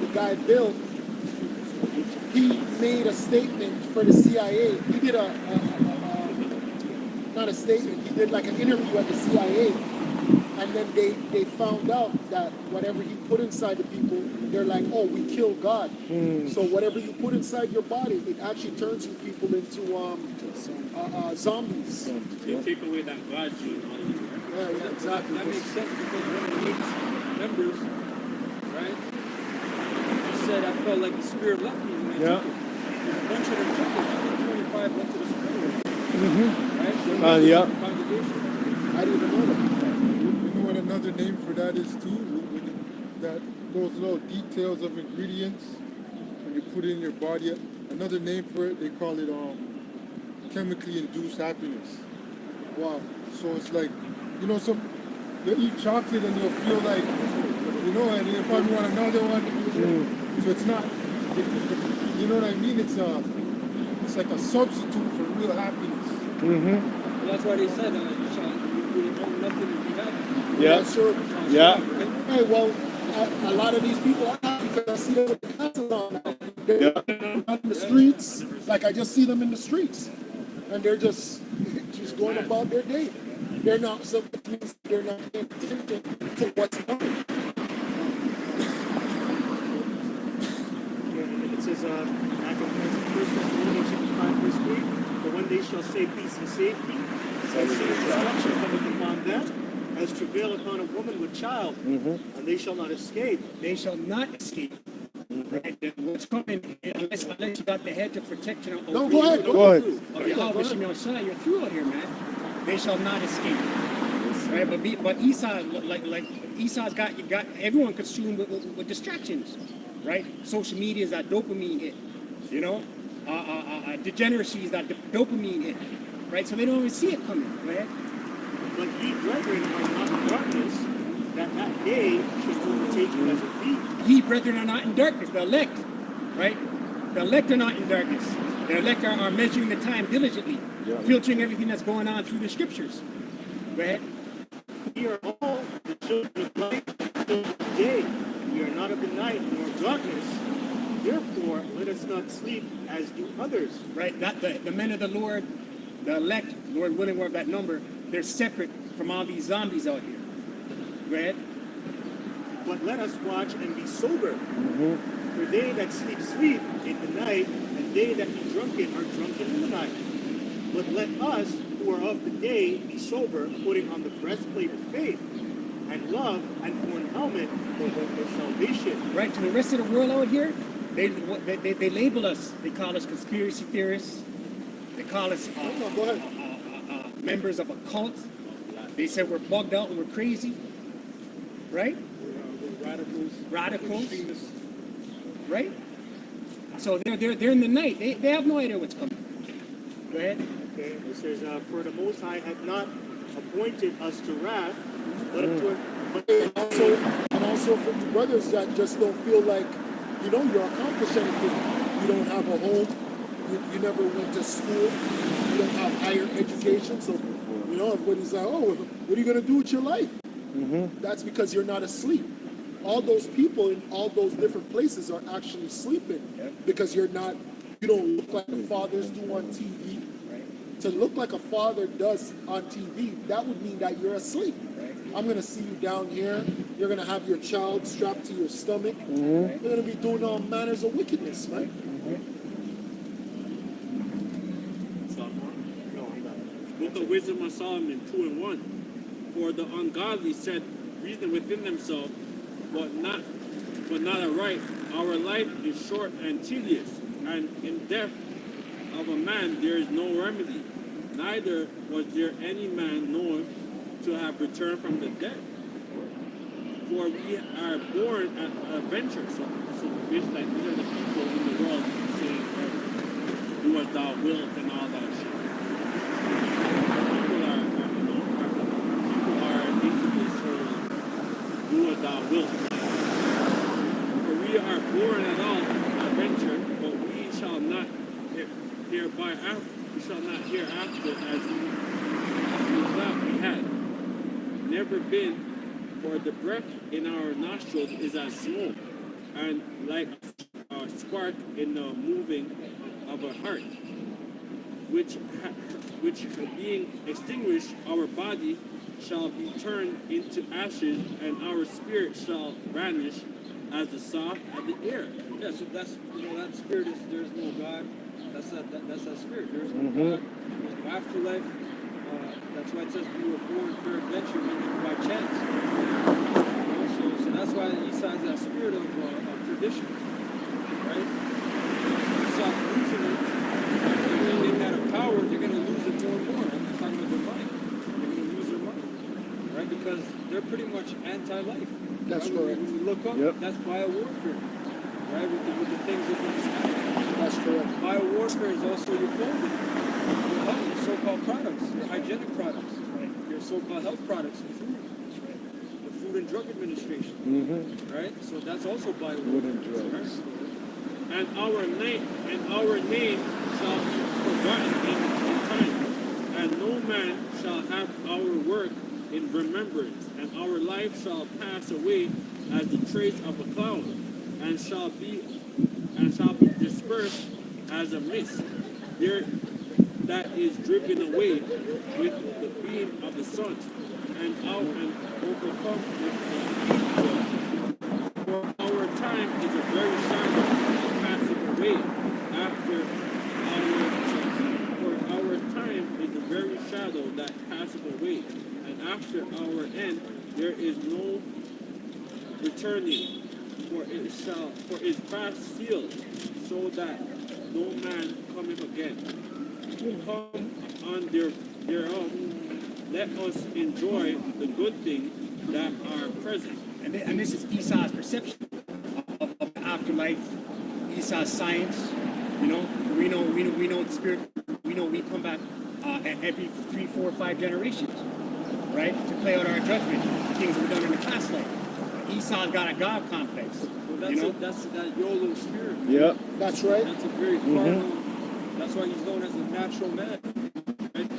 the guy Bill, he made a statement for the CIA. He did not a statement, he did like an interview at the CIA, and then they found out that whatever he put inside the people, they're like, oh, we kill God. So whatever you put inside your body, it actually turns you people into zombies. They take away that God gene out of you. Yeah, exactly. That makes sense because one of the members, right? He said, I felt like the spirit left me when I took it. There's a bunch of them took it. I think 25 went to the spirit. Right? So Yeah. Congregation. I didn't even know that. You know what another name for that is too? That those little details of ingredients when you put it in your body. Another name for it, they call it chemically induced happiness. Wow. So it's like, you know, you'll eat chocolate and you'll feel like, you know, and you probably want another one. So it's not, you know what I mean? It's like a substitute for real happiness. Well, that's why they said, you really own nothing if you have it. Yeah. Sure. Yeah. Hey, well, a lot of these people are happy because I see them with the glasses on. They're out in the streets. Like I just see them in the streets, and they're just going about their day. They're not they're not paying attention to what's coming. It says, back in 1 Thessalonians 5, verse 3, but when they shall say peace and safety, and see destruction cometh upon them, as travail upon a woman with child, and they shall not escape. They shall not escape. Right? Then what's coming, unless you got the hedge of protection of No, go ahead. Go ahead. of Yahweh Shemel Shai, you're through out here, man. They shall not escape. Right? But Esau, like Esau's got everyone consumed with distractions, right? Social media is that dopamine hit, you know. Degeneracy is that dopamine hit, right? So they don't even see it coming, right? But ye brethren are not in darkness, that day should overtake you as a thief. Ye brethren are not in darkness, the elect, right? The elect are not in darkness. The elect are measuring the time diligently, filtering everything that's going on through the scriptures. Go ahead. We are all the children of light, children of the day. We are not of the night nor of darkness. Therefore, let us not sleep as do others. Right? That the men of the Lord, the elect, Lord willing, we're of that number. They're separate from all these zombies out here. Go ahead. But let us watch and be sober. For they that sleep in the night, and they that be drunken are drunken in the night. But let us who are of the day be sober, putting on the breastplate of faith, and love, and for an helmet of salvation. Right, to the rest of the world out here, they label us. They call us conspiracy theorists. They call us members of a cult. They said we're bugged out and we're crazy. Right? Radicals. Right? So they're in the night. They have no idea what's coming. Go ahead. Okay. It says, for the Most High hath not appointed us to wrath, but And also for the brothers that just don't feel like, you're accomplished anything. You don't have a home. You never went to school. You don't have higher education. So, everybody's like, oh, what are you going to do with your life? That's because you're not asleep. All those people in all those different places are actually sleeping because you don't look like the fathers do on TV. Right. To look like a father does on TV, that would mean that you're asleep. Right. I'm going to see you down here. You're going to have your child strapped to your stomach. You're going to be doing all manners of wickedness, right? Book of Wisdom of Solomon 2:1. For the ungodly said, reason within themselves, but not aright. Our life is short and tedious, and in death of a man there is no remedy. Neither was there any man known to have returned from the dead. For we are born at adventure. So it's like these are the people in the world saying, do as thou wilt and all that shit. People are into this whole do as thou wilt. For we are born at all adventure, but we shall not hereafter as we thought we had never been. For the breath in our nostrils is as smoke, and like a spark in the moving of a heart, which being extinguished, our body shall be turned into ashes, and our spirit shall vanish as the soft of the air. Yeah, so that's that spirit is there's no God. That's that spirit. There's no God. There's no afterlife. That's why it says we were born for adventure, meaning by chance. So that's why Esau has that spirit of tradition, right? Esau's losing it. And they had a power, they're going to lose it more and more. I'm talking about their mind. They're going to lose their mind, right? Because they're pretty much anti-life. That's right? correct. When you look up, that's bio-warfare, right? With the things that they're saying. That's correct. Bio-warfare is also your clothing, your so-called products, your hygienic products, right? Your so-called health products and food, right? The Food and Drug Administration, right? So that's also bio-warfare, right? And our name shall be forgotten in time, and no man shall have our work in remembrance, and our life shall pass away as the trace of a cloud, and shall be dispersed as a mist there that is driven away with the beam of the sun, and out and overcome with the heat. For our time is a very shadow passing away after for our time is a very shadow that passeth away, and after our end there is no returning, for it fast sealed, so that no man cometh again. Come on thereof, let us enjoy the good things that are present. And this is Esau's perception of the afterlife, Esau's science. You know, we know the spirit. We know we come back every 3, 4, 5 generations, right, to play out our judgment, things we've done in the past life. Esau's got a God complex. Well, that's you know? that's that YOLO spirit. Yeah. That's right. That's a very carnal. That's why he's known as a natural man. Right?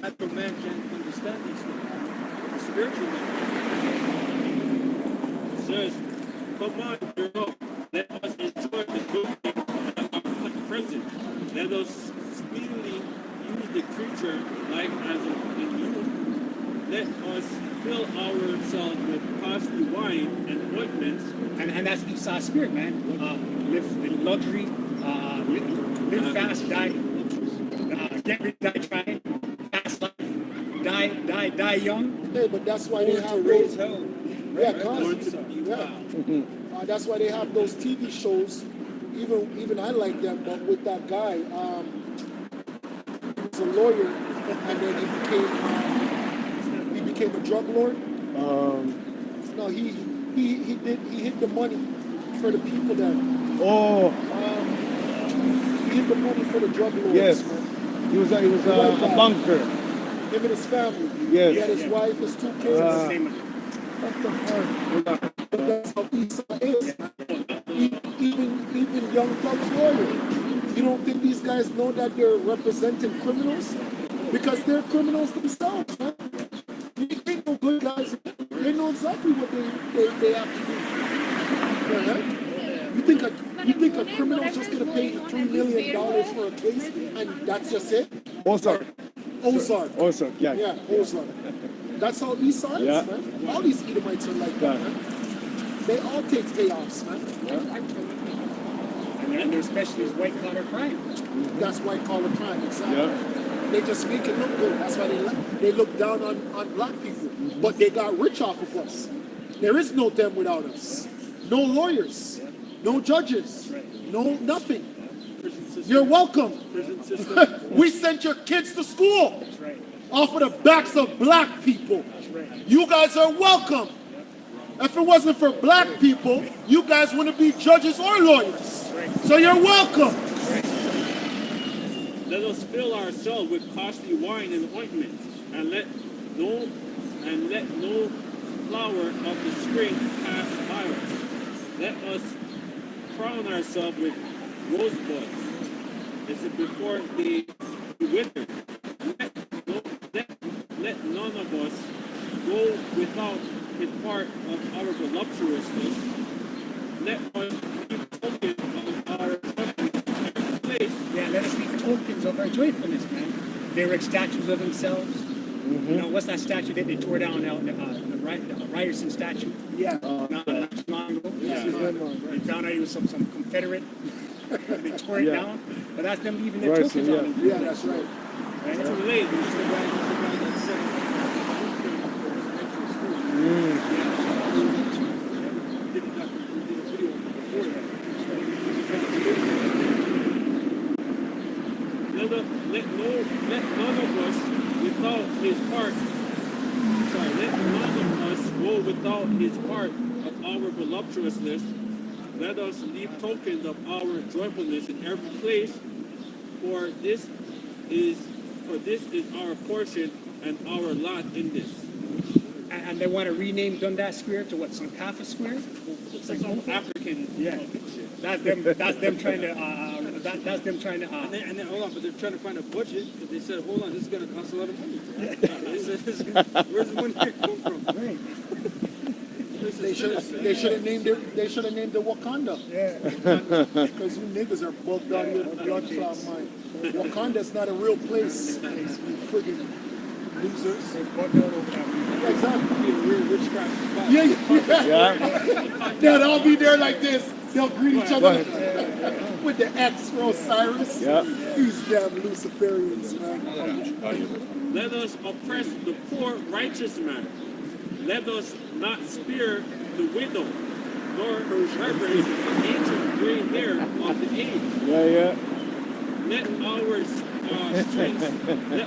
Natural man can't understand these things. The spiritual man. It says, come on, thereof, let us enjoy the good things that are present. Let us speedily use the creature like as in you. Let us fill ourselves with costly wine and ointments. And that's Esau's spirit, man. Live in luxury, live fast, die. Get rich, die trying. Fast life, die young. Hey, but that's why they Born to have raise those. hell. Yeah, Right? constantly. Born to be Yeah. wild. That's why they have those TV shows. Even I like them, but with that guy, he was a lawyer, and then he became a drug lord. No, he hid the money for the people that Oh, he hid the money for the drug lords. yes. Man. He was a White guy. bunker. Him and his family. Yes. He had his wife, his 2 kids. What the fuck? But that's how Esau is. Even young Thug's lawyer. You don't think these guys know that they're representing criminals? Because they're criminals themselves, man. They ain't no good guys. They know exactly what they have to do. Uh-huh. You think a criminal's just gonna pay $3 million for a case and that's just it? Ozark. Ozark. Yeah. Yeah, Ozark. That's how Esau is, Yeah. man. All these Edomites are like that, Yeah. man. They all take payoffs, man. And they're especially white collar crime. That's white collar crime, exactly. Yeah. They just make it look good. That's why they look down on black people. But they got rich off of us. There is no them without us. No lawyers, no judges, no nothing. You're welcome. Prison system. We sent your kids to school That's right. off of the backs of black people. You guys are welcome. If it wasn't for black people, you guys wouldn't be judges or lawyers. So you're welcome. Let us fill ourselves with costly wine and ointments, and let no flower of the spring pass by us. Let us crown ourselves with rosebuds. Is it before they wither? Let none of us go without his part of our voluptuousness. Let us keep token of our place. Yeah, let us be tokens of our joyfulness, man. They were statues of themselves. You know, what's that statue that they tore down, the Ryerson statue? Yeah. Not too long ago. They found out he was some Confederate. They tore it Yeah. down. But that's them leaving their Ryerson, tokens yeah. on them. Yeah, that's right. Right? Too late. He's the guy that said did a video before that. Let none of us without his part. Let none of us go without his part of our voluptuousness. Let us leave tokens of our joyfulness in every place, for this is our portion and our lot in this. And they want to rename Dundas Square to what, Sankafa Square? Some African Yeah. That's them trying to that's them trying to. And then hold on, but they're trying to find a budget because they said, hold on, this is going to cost a lot of money. They said, where's the money going to come from? Right. They should have named it. They should have named it Wakanda. Yeah. Because you niggas are bugged out here in the blood clot mind. Wakanda's not a real place. You friggin' losers. They're bugged out over that. Exactly. Be a real witchcraft spot. Yeah. They'll all be there like this. They'll greet each other with the X for Osiris. Yeah. These damn Luciferians, man. Let us oppress the poor righteous man. Let us not spare the widow, nor reverence the ancient gray hair of the age. Yeah. Let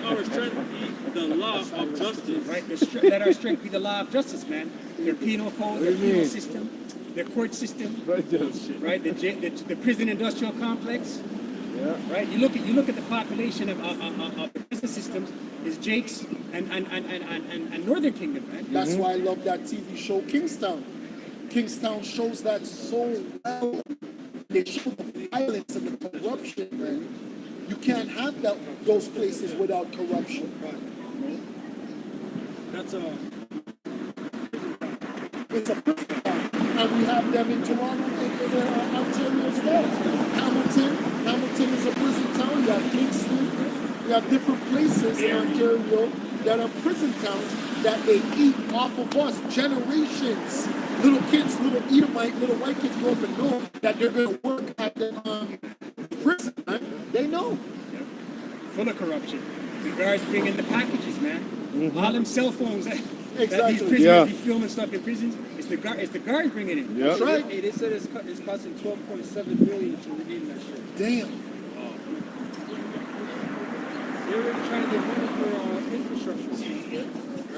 our strength be the law of justice. Right? Let our strength be the law of justice, man. Their penal code, their penal system, their court system, right? The prison industrial complex. Yeah. Right? You look at the population of the prison systems is Jake's and Northern Kingdom, right? That's why I love that TV show Kingstown. Kingstown shows that so well. They show the violence and the corruption, man. You can't have those places without corruption. That's It's a prison town. And we have them in Toronto and Ontario as well. Hamilton is a prison town. You have Kingston. You have different places in Ontario that are prison towns that they eat off of us. Generations. Little kids, little Edomite, little white kids grow up and know that they're going to work at the prison. Right? They know. Full of corruption. The guards bring in the packages, man. All them cell phones that these Exactly. prisoners be filming stuff in prisons. It's the guards bringing it in. Yeah. That's right. Hey, they said it's costing $12.7 million to redeem that shit. Damn. They're already trying to get money for infrastructure,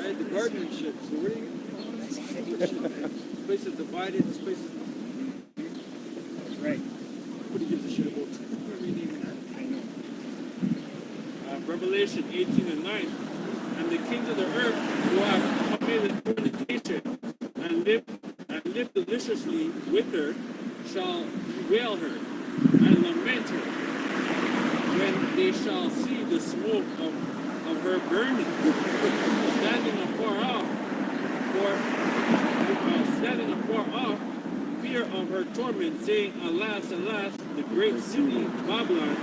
right? The gardening shit. So where do you get shit? This place is divided. This place is. That's right. Nobody gives a shit about renaming that. I know. Revelation 18 and 9. And the kings of the earth who have committed fornication and live deliciously with her shall bewail her and lament her when they shall see the smoke of her burning, standing afar off, fear of her torment, saying, Alas, alas, the great city, Babylon,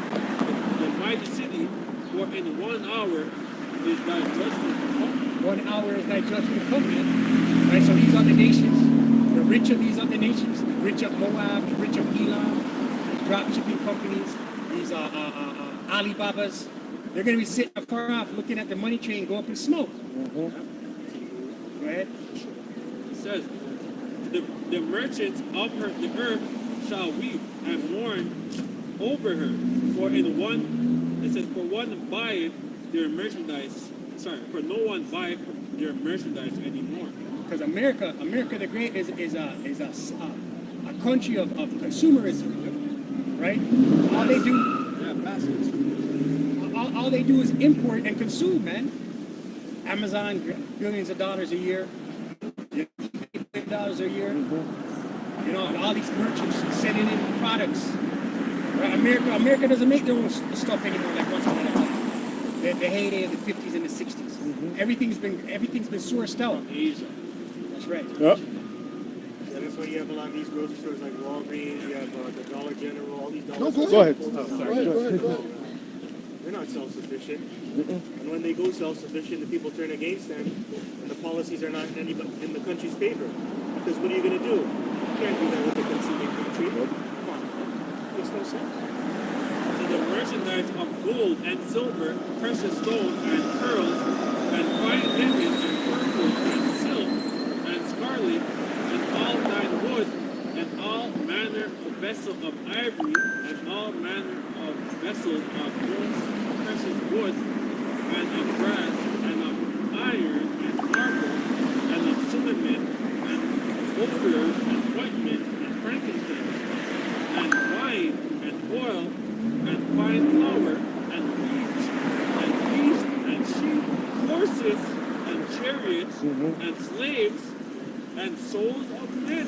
the mighty city, for in 1 hour is thy judgment come. 1 hour is thy judgment come, man. Right, so these other nations, the rich of these other nations, the rich of Moab, the rich of Elam, the dropshipping companies, these Alibabas, they're going to be sitting far off looking at the money train go up in smoke. Go ahead. It says, the merchants of the earth shall weep and mourn over her. For one buyeth their merchandise. For no one buyeth their merchandise anymore. Because America the Great is a country of consumerism, right? All they do, all they do is import and consume, man. Amazon, billions of dollars a year, $1 billion a year. You know, and all these merchants sending in products. Right? America doesn't make their own stuff anymore like once upon a time. The heyday of the 50s and the 60s. Everything's been sourced out. Asia. That's right. Yep. Yeah, that's why you have a lot of these grocery stores like Walgreens, you have the Dollar General, all these No, dollar go ahead. stores. Go Oh, sorry. ahead. They're not self-sufficient. And when they go self-sufficient, the people turn against them, and the policies are not in the country's favor. Because what are you going to do? You can't do that with a consuming country. Come on. Makes no sense. To the merchandise of gold and silver, precious stones and pearls, and fine linen and purple and silk and scarlet, and all thine wood, and all manner of vessels of ivory, and all manner of vessels of bronze, precious wood, and of brass, and of iron, and marble, and of cinnamon, and ophir, and ointment, and frankincense, and wine, and oil, and fine flour, and wheat, and beasts, and sheep, horses, and chariots, and slaves, and souls of men.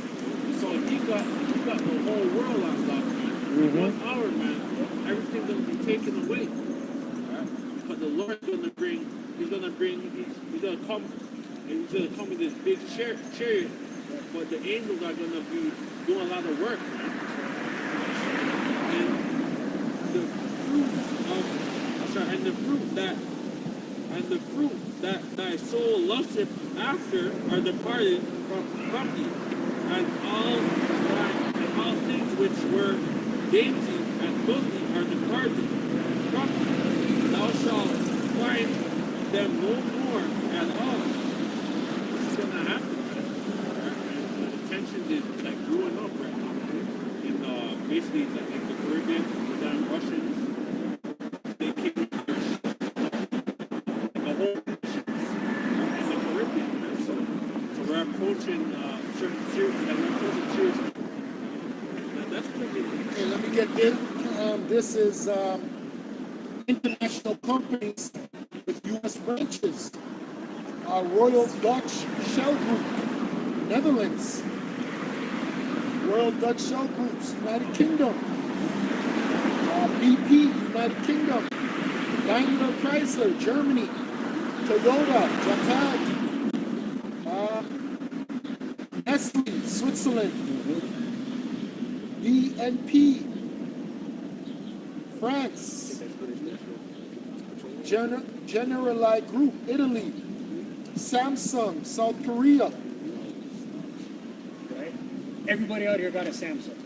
So he got the whole world on lock, man. 1 hour, man. taken away. Right? But the Lord's gonna bring. He's gonna come. And he's gonna come in this big chariot. But the angels are gonna be doing a lot of work. Right? And the fruit that thy soul lusteth after are departed from thee, and all things which were dainty and filthy are departed from thee. Thou shalt find them no more at all. This is gonna happen, right? And the tension is like growing up right now. In basically in the Caribbean, the damn Russians, they came with their the whole in the Caribbean, right? So we're approaching certain series, and we're approaching series. That's pretty. Okay, let me get this. This is international companies with U.S. branches. Royal Dutch Shell Group, Netherlands. Royal Dutch Shell Groups, United Kingdom. BP, United Kingdom. Daimler Chrysler, Germany. Toyota, Japan. Nestle, Switzerland. BNP, France. Generali Group, Italy. Samsung, South Korea. Right? Everybody out here got a Samsung.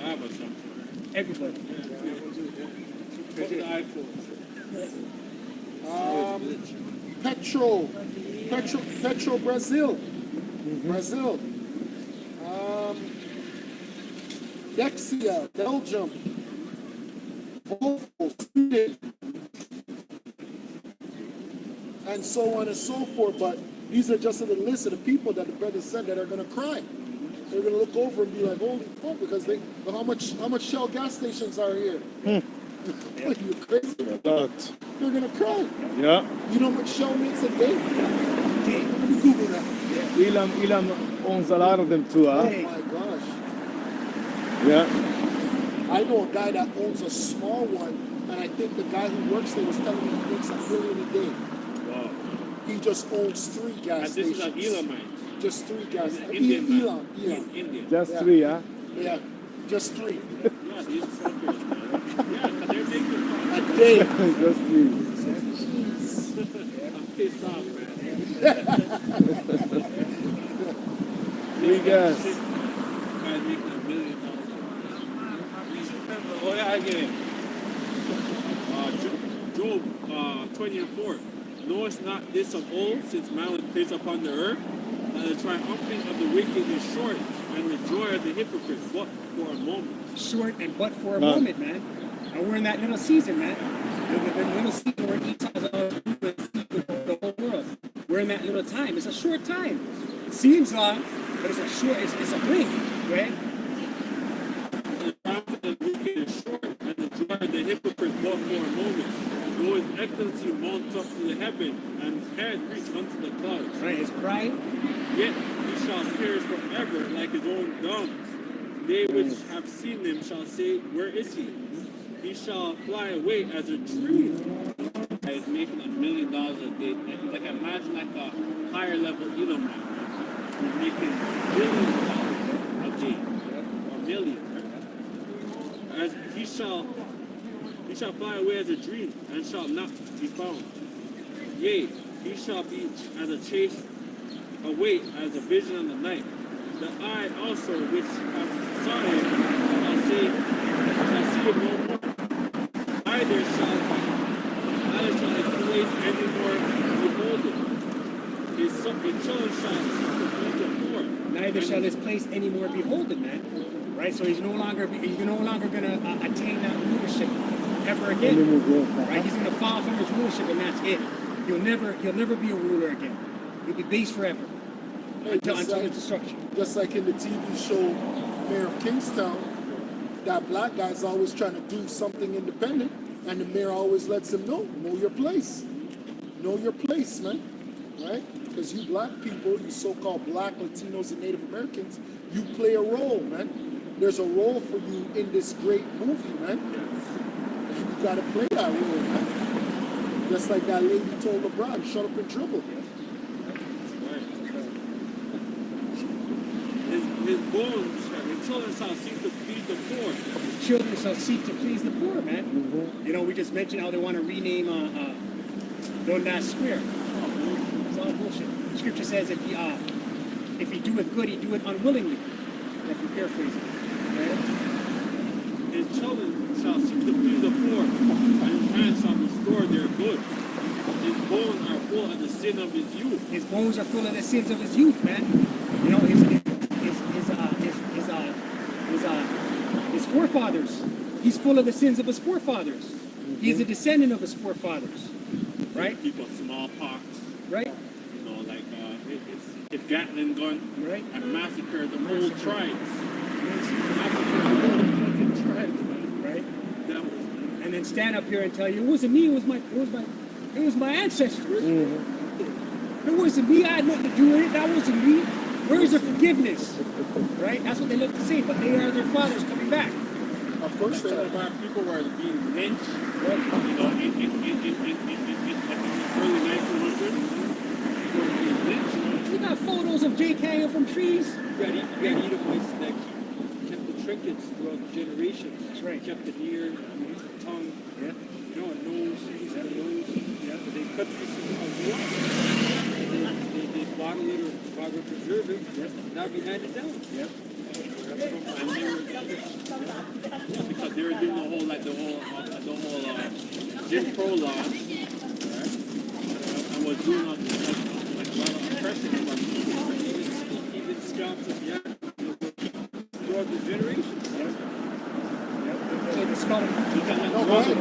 I have a Samsung. Everybody. What's the iPhone? Petro Brazil. Brazil. Dexia, Belgium. Volvo, Sweden. And so on and so forth. But these are just a list of the people that the brother said that are going to cry. They're going to look over and be like, holy fuck, because they how much Shell gas stations are here? Are you crazy? A lot. They're going to cry. Yeah. You know how much Shell makes a day? Let me Google that. Elon owns a lot of them too, huh? Oh my gosh. Yeah. I know a guy that owns a small one, and I think the guy who works there was telling me he makes $1 million a day. Wow. He just owns 3 gas And this is stations. an Elamite. Just 3 gas. Indian man. Elon. Indian. Just Yeah. 3, huh? Yeah, just 3 Yeah, these fuckers, man. Yeah, because they're making fun. a day. Just 3. I'm pissed off, man. 3 gas. Guys making $1 million. Oh yeah, I get it. Job 20:4. Knowest not this of old, since man was placed upon the earth, and the triumphing of the wicked is short, and the joy of the hypocrite but for a moment. Short and but for a moment, man. And we're in that little season, man. The little season where Esau's the whole world. We're in that little time. It's a short time. It seems long, but it's a blink, right? The triumphing of the wicked is short, and the joy of the hypocrite but for a moment. Though his excellency mounts up to the heaven, and his head reach unto the clouds. Right, his pride. Yet he shall perish forever like his own gums. They which have seen him shall say, where is he? He shall fly away as a dream. He's making $1 million a day. Like imagine like a higher level Edomite. He's making billions a day. Or millions. As he shall fly away as a dream and shall not be found. Yea, he shall be as a chase away as a vision in the night. The eye also which hath saw him shall see him no more. Neither shall his place any more behold him. His children shall see him more. Neither shall his place any more behold it, man. Right? So he's no longer going to attain that rulership ever again. Right? He's going to fall from his rulership, and that's it. He'll never be a ruler again. He'll be based forever until his destruction. Just like in the TV show Mayor of Kingstown, that black guy's always trying to do something independent, and the mayor always lets him know your place. Know your place, man. Right? Because you black people, you so-called black Latinos and Native Americans, you play a role, man. There's a role for you in this great movie, man. gotta play that role, man. Just like that lady told LeBron, shut up and dribble. His bones, his children shall seek to feed the poor. Children shall seek to please the poor, man. You know, we just mentioned how they want to rename Dundas Square. It's all bullshit. Scripture says if he doeth good, he doeth unwillingly. If you paraphrase it. Right? His children shall seek to please the poor, and his hands shall restore their goods. His bones are full of the sin of his youth. His bones are full of the sins of his youth, man. You know, his forefathers. He's full of the sins of his forefathers. He's a descendant of his forefathers, right? People smallpox. Right? You know, like if Gatlin gun Right. and massacred the whole tribes. Right? That was And then stand up here and tell you it wasn't me. It was my ancestors. It wasn't me. I had nothing to do with it. That wasn't me. Where's the forgiveness? Right? That's what they love to say. But they are their fathers coming back. Of course they some are. of our people were being lynched. Right? You know, in the early 1900s, people were being lynched. We got photos of Jake hanging from trees. You got Edomites that kept the trinkets throughout the generations. That's right. Kept the ear, the tongue, Yeah. you know, a nose, the nose. Yeah. They cut pieces of wood. They bottle it or probably preserve it. Yep. Now be handed down. Yep. And they were, because they were doing the whole Jim Crow law, right? And was doing like a lot of oppression of our people. Even scalps of the throughout the generations. Okay, the skull and No, go ahead.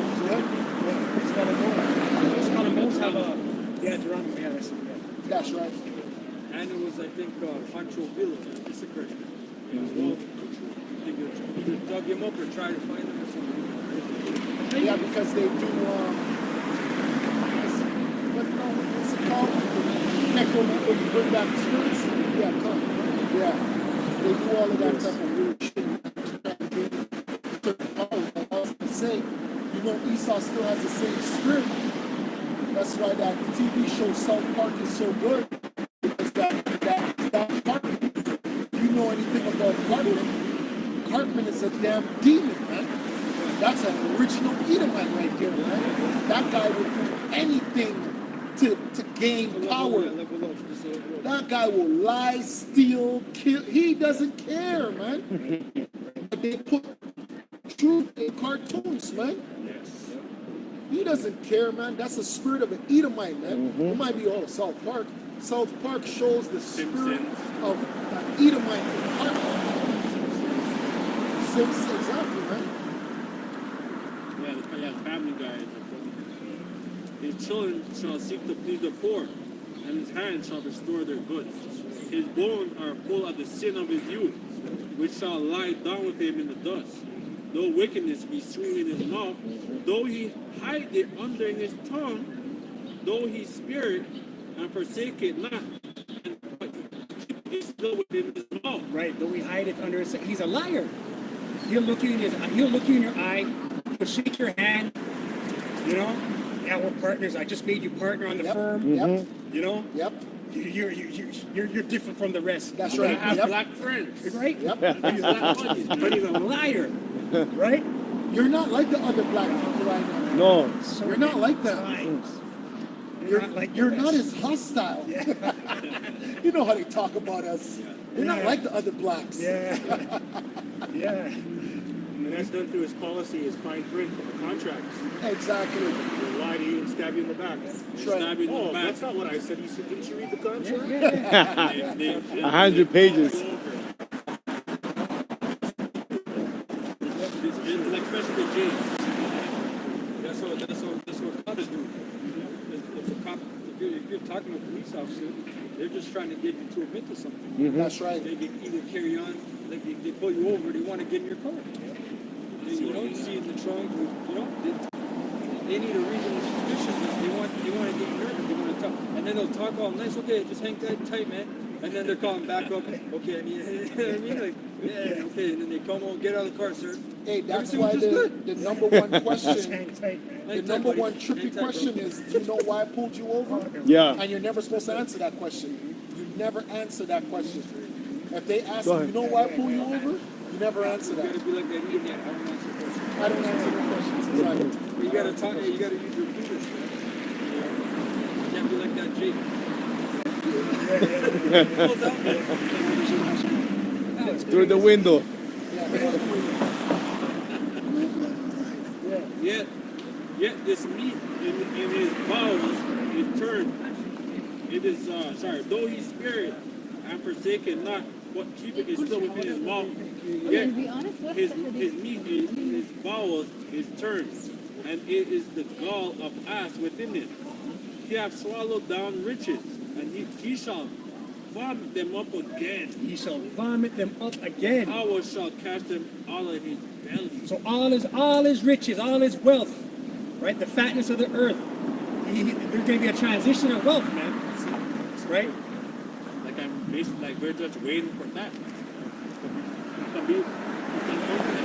Skull and bones have a Geronimo. Yeah, that's it. Yeah. That's right. And it was, I think, Pancho Villa, it's a Christian. Well, I think they either dug him up or tried to find him or something. Yeah, because they do, what's it called? Necromancy, when you bring back the spirits? Yeah, come. Yeah. They do all of that type of weird shit. I was gonna say, you know, Esau still has the same spirit. That's why that TV show South Park is so good. Because that Cartman, if you know anything about Cartman is a damn demon, man. That's an original Edomite right there, man. That guy would do anything to gain power. That guy will lie, steal, kill. He doesn't care, man. But they put truth in cartoons, man. He doesn't care, man. That's the spirit of an Edomite, man. It might be all of South Park. South Park shows the spirit of an Edomite. Simpsons, exactly, man. Yeah, the Family Guy is funny. His children shall seek to please the poor, and his hands shall restore their goods. His bones are full of the sin of his youth, which shall lie down with him in the dust. Though wickedness be sweet in his mouth, though he hide it under his tongue, though he spare it and forsake it not, but keep it still within his mouth. Right, though we hide it under his, he's a liar. He'll look you in your eye, he'll shake your hand, you know, yeah, we're partners, I just made you partner on the firm, Yep. you know, Yep. you're different from the rest. That's I right. have Yep. black friends. Right? Yep. But he's a liar, right? You're not like the other black people right now. No. So You're not many like that. times. You're not as hostile. You know how they talk about us. You're not Yeah. like the other blacks. Yeah. Yeah. And that's done through his policy, his fine print of the contracts. Exactly. They'll lie to you and stab you in the back. That's right. Stab you in the Oh, back. that's not what I said. You said, didn't you read the contract? They- 100 pages. Like especially with James. That's what cops do. If a cop, if you're talking to a police officer, they're just trying to get you to admit to something. That's right. They can either carry on, like they pull you over, they want to get in your car. You know, you see it in the trunk, you know, they need a reasonable suspicion. They want to get murdered. They want to talk, and then they'll talk all nice. Okay, just hang tight, man. And then they're calling back up. Okay, I mean, I mean, like, Yeah, okay, and then they come on, get out of the car, sir. Hey, that's Everything why was just the number one question, Hang tight, man. the Hang tight, number buddy. one tricky Hang tight, bro. question is, do you know why I pulled you over? Yeah. And you're never supposed to answer that question. You never answer that question. If they ask Go you, ahead. you know why I pull you over? You never answer You that. gotta be like that idiot. I don't answer questions. I don't answer the questions. Exactly. But you gotta talk. You gotta use your penis, man. You can't be like that, Jake. Close out, man. Through the window. Yet this meat in his bowels is turned. It is though he spirit and forsaken not, what keepeth is still within his mouth. Yet To be honest, what's his the- meat in his bowels is turned, and it is the gall of ass within it. He hath swallowed down riches, and he shall vomit them up again. He shall vomit them up again. Power shall cast them all of his belly. So all his riches, all his wealth, right? The fatness of the earth. There's going to be a transition of wealth, man. Right? Like I'm basically like we're just waiting for that. It's something that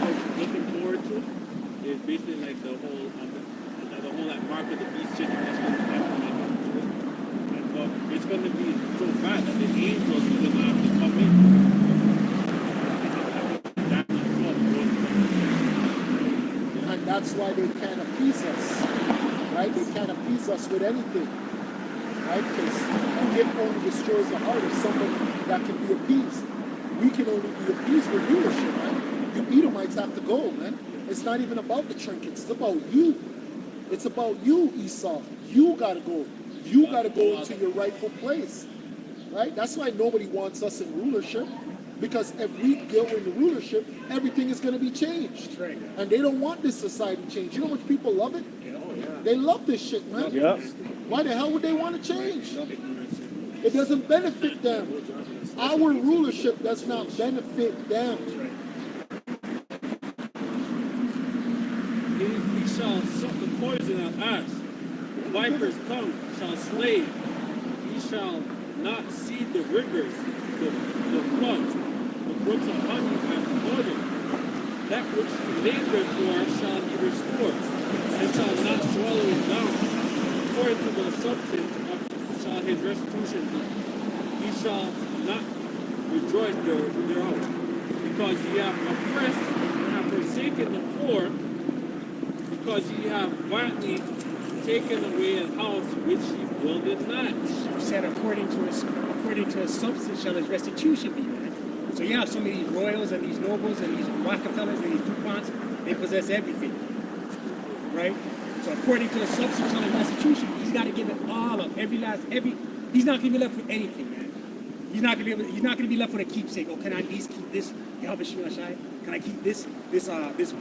we're looking forward to. Is basically like the whole like mark of the beast chicken that's going to happen. And it's going to be so fast that the angels are going to have to come in. And that's why they can't appease us, right? They can't appease us with anything, right? Because a gift only destroys the heart of somebody that can be appeased. We can only be appeased with rulership, man. You Edomites have to go, man. It's not even about the trinkets. It's about you. It's about you, Esau. You gotta go. You gotta go into your rightful place, right? That's why nobody wants us in rulership. Because if we go into rulership, everything is going to be changed. That's right. And they don't want this society changed. You know which people love it? They love this shit, man. Yeah. Why the hell would they want to change? It doesn't benefit them. Our rulership does not benefit them. He shall suck the poison of ass. The viper's tongue shall slay. He shall not see the rivers, the floods, the brooks of honey and water. That which he labored for shall he restore, and shall not swallow it down. According to the substance of shall his restitution be. He shall not rejoice thereof, because ye have oppressed and have forsaken the poor, because ye have violently taken away a house which ye builded not. You said according to his substance shall his restitution be, man. So you have some of these royals and these nobles and these Rockefellers and these DuPonts, they possess everything. Right? So according to his substance shall his restitution, he's got to give it all up. He's not gonna be left with anything, man. He's not gonna be left with a keepsake. Oh, can I at least keep this? Can I keep this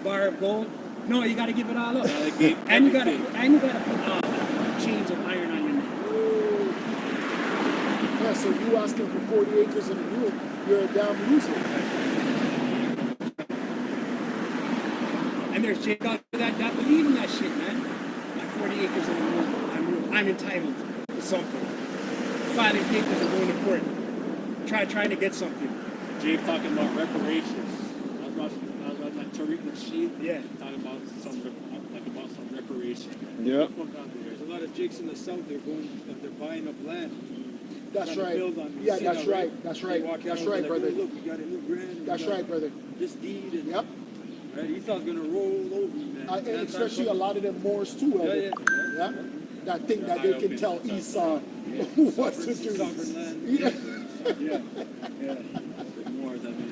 bar of gold? No, you gotta give it all up. And you gotta put chains of iron on your neck. Yeah, so you asking for 40 acres and a mule, you're a damn loser. And there's Jake out there that believe in that shit, man. My 40 acres and a mule, I'm entitled to something. Filing papers and going to court. Trying to get something. Jay talking about reparations. I was watching like Tariq Nasheed. Yeah. Talking about some reparation. Yeah. There's a lot of Jakes in the south. They're buying up land. That's Trying to right. build on it. You Yeah, see that's that, right. That's They right. walk That's out right, like, brother. "Oh, look, we got a new grand. That's right, brother. This deed. And, Yep. Right? Esau's gonna roll over you, man. And especially a lot of them Moors too, Elder. Yeah. Yeah. That thing that they can tell Esau what to do. Sovereign land. Yeah.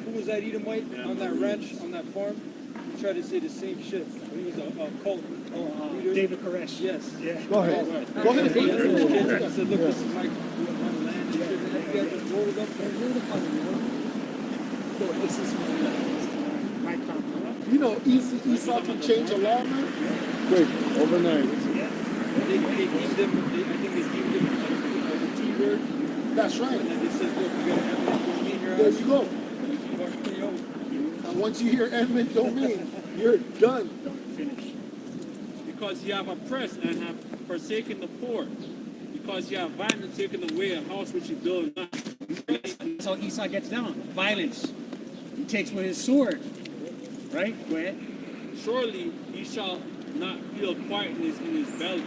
Who was that Edomite on that ranch, on that farm? He tried to say the same shit. He was a cult leader. David Koresh. Yes. Yeah. Go ahead. Go ahead. I said, look, this is my land. And shit. And you guys just rolled up and rolled up on me. No, this is My compound. you know, Esau can change a law, man. Quick, overnight. They deemed him, I think they deemed him the T-word. That's right. And then they said, look, you gotta have this in your There house. you go. You know, And once you hear eminent domain, you're done. Because ye have oppressed and have forsaken the poor. Because ye have violently taken away a house which ye build not. So Esau gets down. Violence. He takes with his sword. Right? Go ahead. Surely he shall not feel quietness in his belly.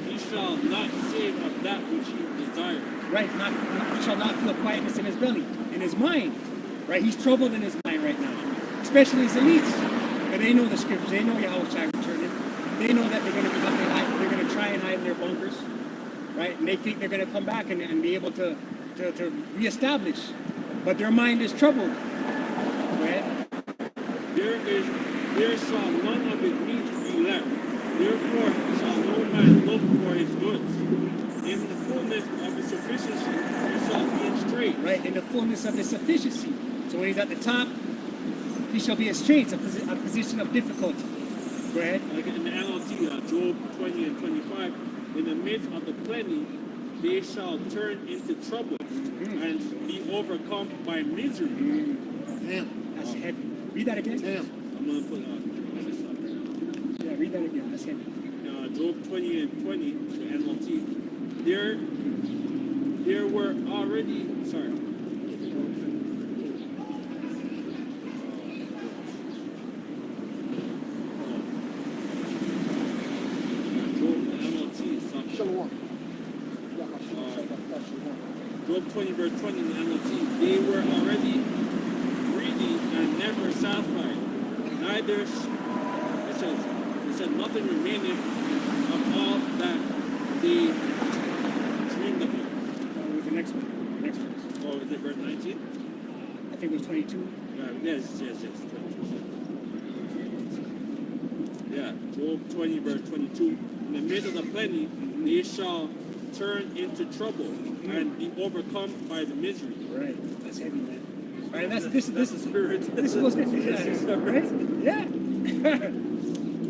He shall not save of that which he desires. Right? He shall not feel quietness in his belly, in his mind. Right? He's troubled in his mind right now. Especially his elites. But they know the scriptures. They know Yahweh Shai returning. They know that they're going to be they're going to try and hide in their bunkers. Right? And they think they're going to come back and be able to reestablish. But their mind is troubled. Go ahead. There shall none of his meat be left. Therefore shall no man look for his goods. In the fullness of his sufficiency he shall be in strait. Right, in the fullness of his sufficiency. So when he's at the top, he shall be estranged, a position of difficulty. Go ahead. Like in the NLT, Job 20 and 25, in the midst of the plenty, they shall turn into trouble and be overcome by misery. Damn. That's heavy. Read that again. Damn. I'm going to put Yeah, read that again. That's heavy. Job 20 and 20, the NLT. There were already, sorry. Shalom. Job 20 verse 20 in the NLT. They were already greedy and never satisfied. Neither, it said nothing remaining of all that they dreamed of. What was the next one? Next one. Oh, is it verse 19? I think it was 22. Yes. 22. Yeah, Job 20 verse 22. In the midst of the plenty, they shall turn into trouble and be overcome by the misery. Right. That's heavy, man. Right, and this is the spirit. This is what's good. Right? Yeah.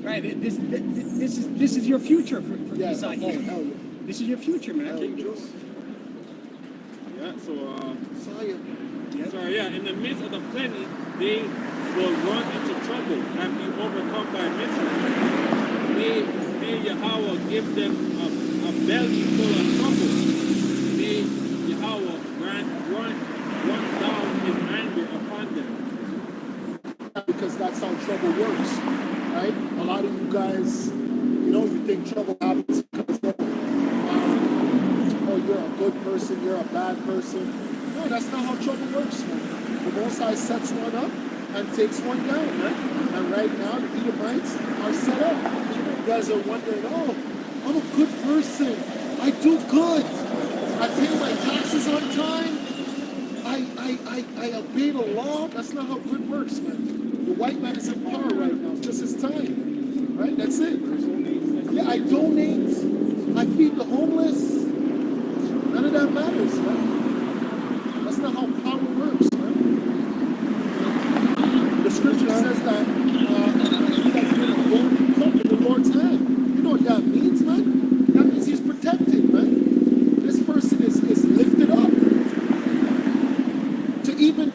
Right. This is your future for Yeah, Esau oh, here. hell yeah. This is your future, man. Yeah, so Messiah. sorry, yeah, in the midst of the plenty, they will run into trouble and be overcome by misery. May Yahweh give them a belly full of trouble. May Yahweh run down his anger upon them. Because that's how trouble works, right? A lot of you guys, you think trouble happens because you're a good person, you're a bad person. No, that's not how trouble works, man. The Most High sets one up and takes one down, right? And right now, the Edomites are set up. You guys are wondering, oh, I'm a good person. I do good. I pay my taxes on time. I obey the law. That's not how good works, man. The white man is in power right now. It's just his time. Right? That's it. Yeah, I donate. I feed the homeless. None of that matters, man. That's not how power works, man. The scripture says that that's been a golden cup in the Lord's hand. You know what that means, man? That means he's protected, man. This person is lifted up. To even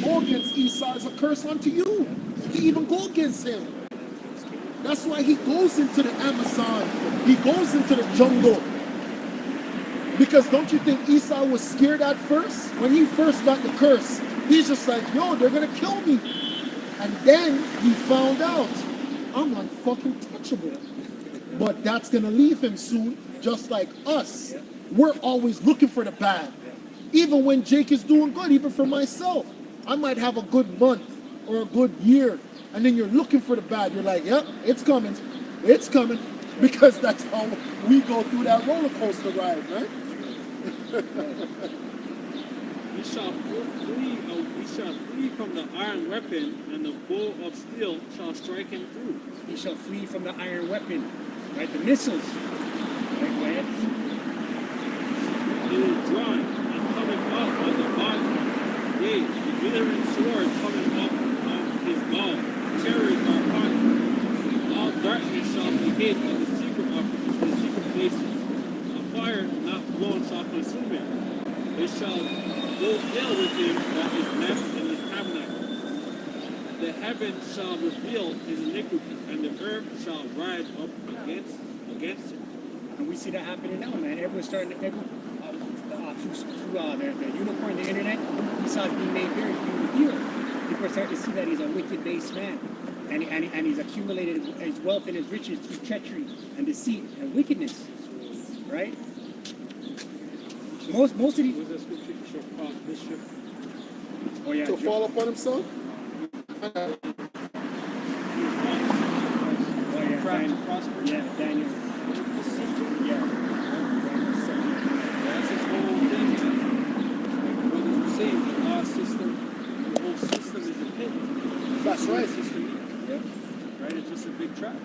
go against Esau is a curse unto you. To even go against him. That's why he goes into the Amazon. He goes into the jungle. Because don't you think Esau was scared at first? When he first got the curse, he's just like, yo, they're going to kill me. And then he found out, I'm unfucking touchable. But that's going to leave him soon, just like us. We're always looking for the bad. Even when Jake is doing good, even for myself. I might have a good month or a good year. And then you're looking for the bad. You're like, yep, it's coming. It's coming. Because that's how we go through that roller coaster ride, right? He shall flee from the iron weapon, and the bow of steel shall strike him through. He shall flee from the iron weapon. Right? The missiles. Right, go ahead. It is drawn and coming up on the body. Yea, the glittering sword coming up on his gall. Terrors are upon him. All darkness shall be hid in the secret places. A fire not blown shall consume him. It shall go ill with him that is left in his tabernacle. The heaven shall reveal his iniquity, and the earth shall rise up against him. And we see that happening now, man. Everyone's starting to, the unicorn, the internet, Esau's being made here, he's being revealed. People are starting to see that he's a wicked based man. And he's accumulated his wealth and his riches through treachery and deceit and wickedness. Right? Most of the Was that scripture to show Paul's bishop? oh yeah, To fall upon himself? oh yeah, Daniel, Prosper. yeah, Daniel, yeah. That's his whole thing. Like brothers were saying, the law system, the whole system is a pit. That's right. Yep. Right? It's just a big trap.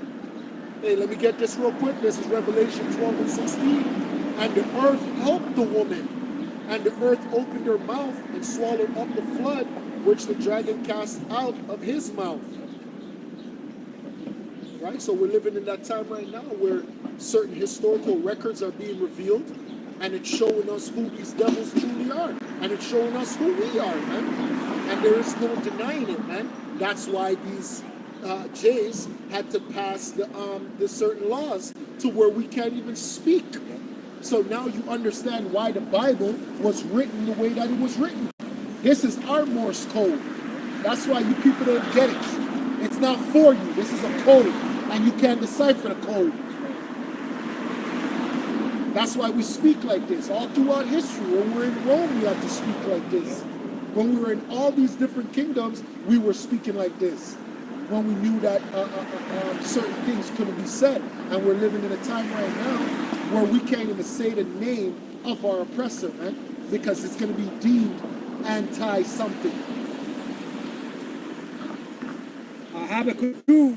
Hey, let me get this real quick. This is Revelation 12 and 16. And the earth helped the woman, and the earth opened her mouth and swallowed up the flood which the dragon cast out of his mouth. Right? So we're living in that time right now where certain historical records are being revealed, and it's showing us who these devils truly are. And it's showing us who we are, man. And there is no denying it, man. That's why these Jays had to pass the certain laws to where we can't even speak. So now you understand why the Bible was written the way that it was written. This is our Morse code. That's why you people don't get it. It's not for you. This is a code, and you can't decipher the code. That's why we speak like this. All throughout history, when we were in Rome, we had to speak like this. When we were in all these different kingdoms, we were speaking like this. When we knew that certain things couldn't be said. And we're living in a time right now where we can't even say the name of our oppressor, man, because it's going to be deemed anti-something. Habakkuk 2,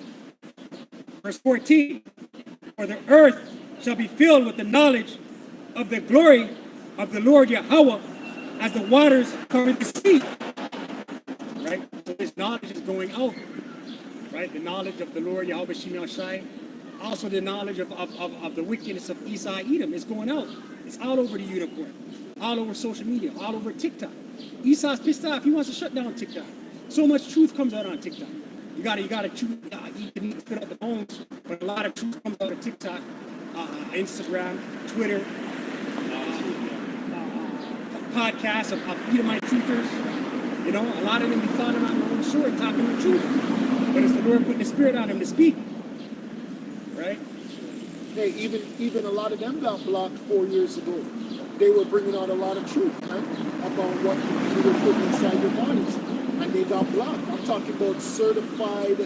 verse 14. For the earth shall be filled with the knowledge of the glory of the Lord Yahweh as the waters cover the sea. Right? So this knowledge is going out. Right? The knowledge of the Lord Yahweh Shemel Shai. Also the knowledge of the wickedness of Esau Edom is going out. It's all over the unicorn. All over social media. All over TikTok. Esau's pissed off. He wants to shut down TikTok. So much truth comes out on TikTok. You gotta choose. You can spit out the bones, but a lot of truth comes out of TikTok, Instagram, Twitter, podcasts of Edomite truthers. You know, a lot of them be falling on their own sword, talking the truth. But it's the Lord putting the Spirit on them to speak. Right? Hey, even a lot of them got blocked 4 years ago. They were bringing out a lot of truth, right, about what you were putting inside your bodies, and they got blocked. I'm talking about certified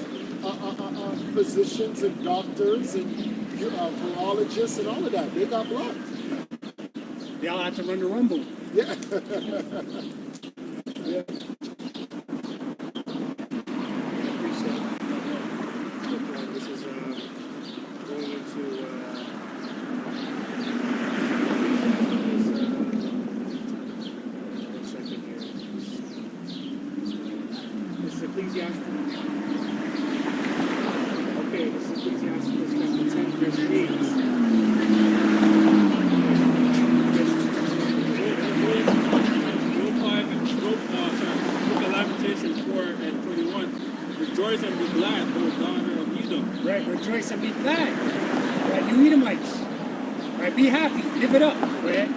physicians and doctors and virologists and all of that. They got blocked. They all have to run the rumble. Yeah. Yeah. This is going into one second here. This is Ecclesiastes. Okay, this is Ecclesiastes chapter 10, verse 8. Lamentation 4 and 21. Rejoice and be glad, O daughter of Edom. Right? Rejoice and be glad. Right? You Edomites. Right? Be happy. Live it up. Right?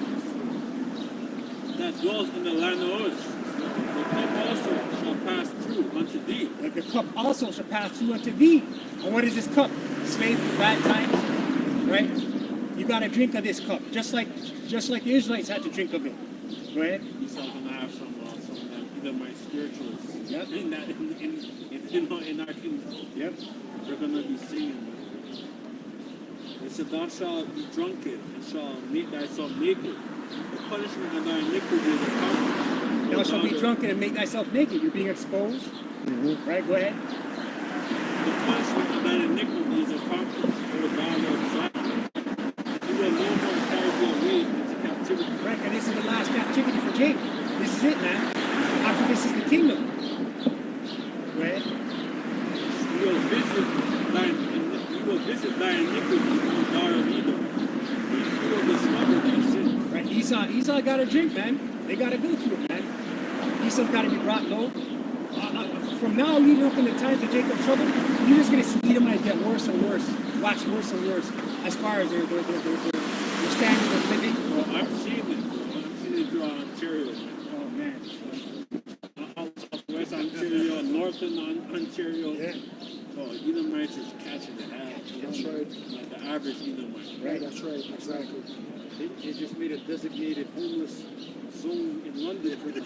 That dwells in the land of Uz. The cup also shall pass through unto thee. Like the cup also shall pass through unto thee. And what is this cup? Slave for bad times. Right? You got to drink of this cup. Just like the Israelites had to drink of it. Right? Esau's gonna have some Edomite spirituals. Yep. In our kingdom. Yep. They're gonna be singing. It said, thou shalt be drunken and shalt make thyself naked. The punishment of thy iniquity is accomplished. Thou shalt be drunken and make thyself naked. You're being exposed. Mm-hmm. Right? Go ahead. The punishment of thine iniquity is accomplished, O daughter of Zion. You will no more carry thee away into captivity. Right? And this is the last captivity for Jacob. This is it, man. After this is the kingdom. Right? You will visit thy iniquity, O daughter of Edom. You will discover thy sin. Right? Esau got to drink, man. They got to go through it, man. Esau's got to be brought low. From now leading up in the times of Jacob's trouble, you're just going to see Edomites get worse and worse, wax worse and worse, as far as their standard of living. Well, I'm seeing it. I'm seeing it through Ontario. Oh man. West Ontario, Northern Ontario. Yeah. Oh, Edomites is catching the hell. That's right. Like the average Edomite. Right, that's right, exactly. They just made a designated homeless zone in London for the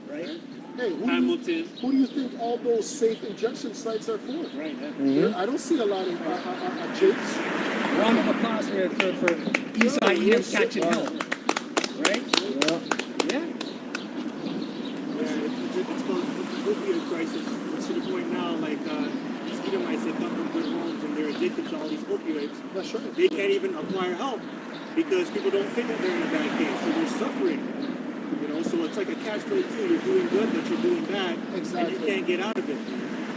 Right. Hey, Hamilton. who do you think all those safe injection sites are for? Right. I don't see a lot of japes. Round of applause for Esau Edom catching hell. Right? Yeah. It's called opioid crisis. It's to the point now, like, these Edomites, they come from good homes and they're addicted to all these opioids. That's right. They can't even acquire help because people don't think that they're in a bad case, so they're suffering. You know, so it's like a catch-22. You're doing good, but you're doing bad, Exactly. and you can't get out of it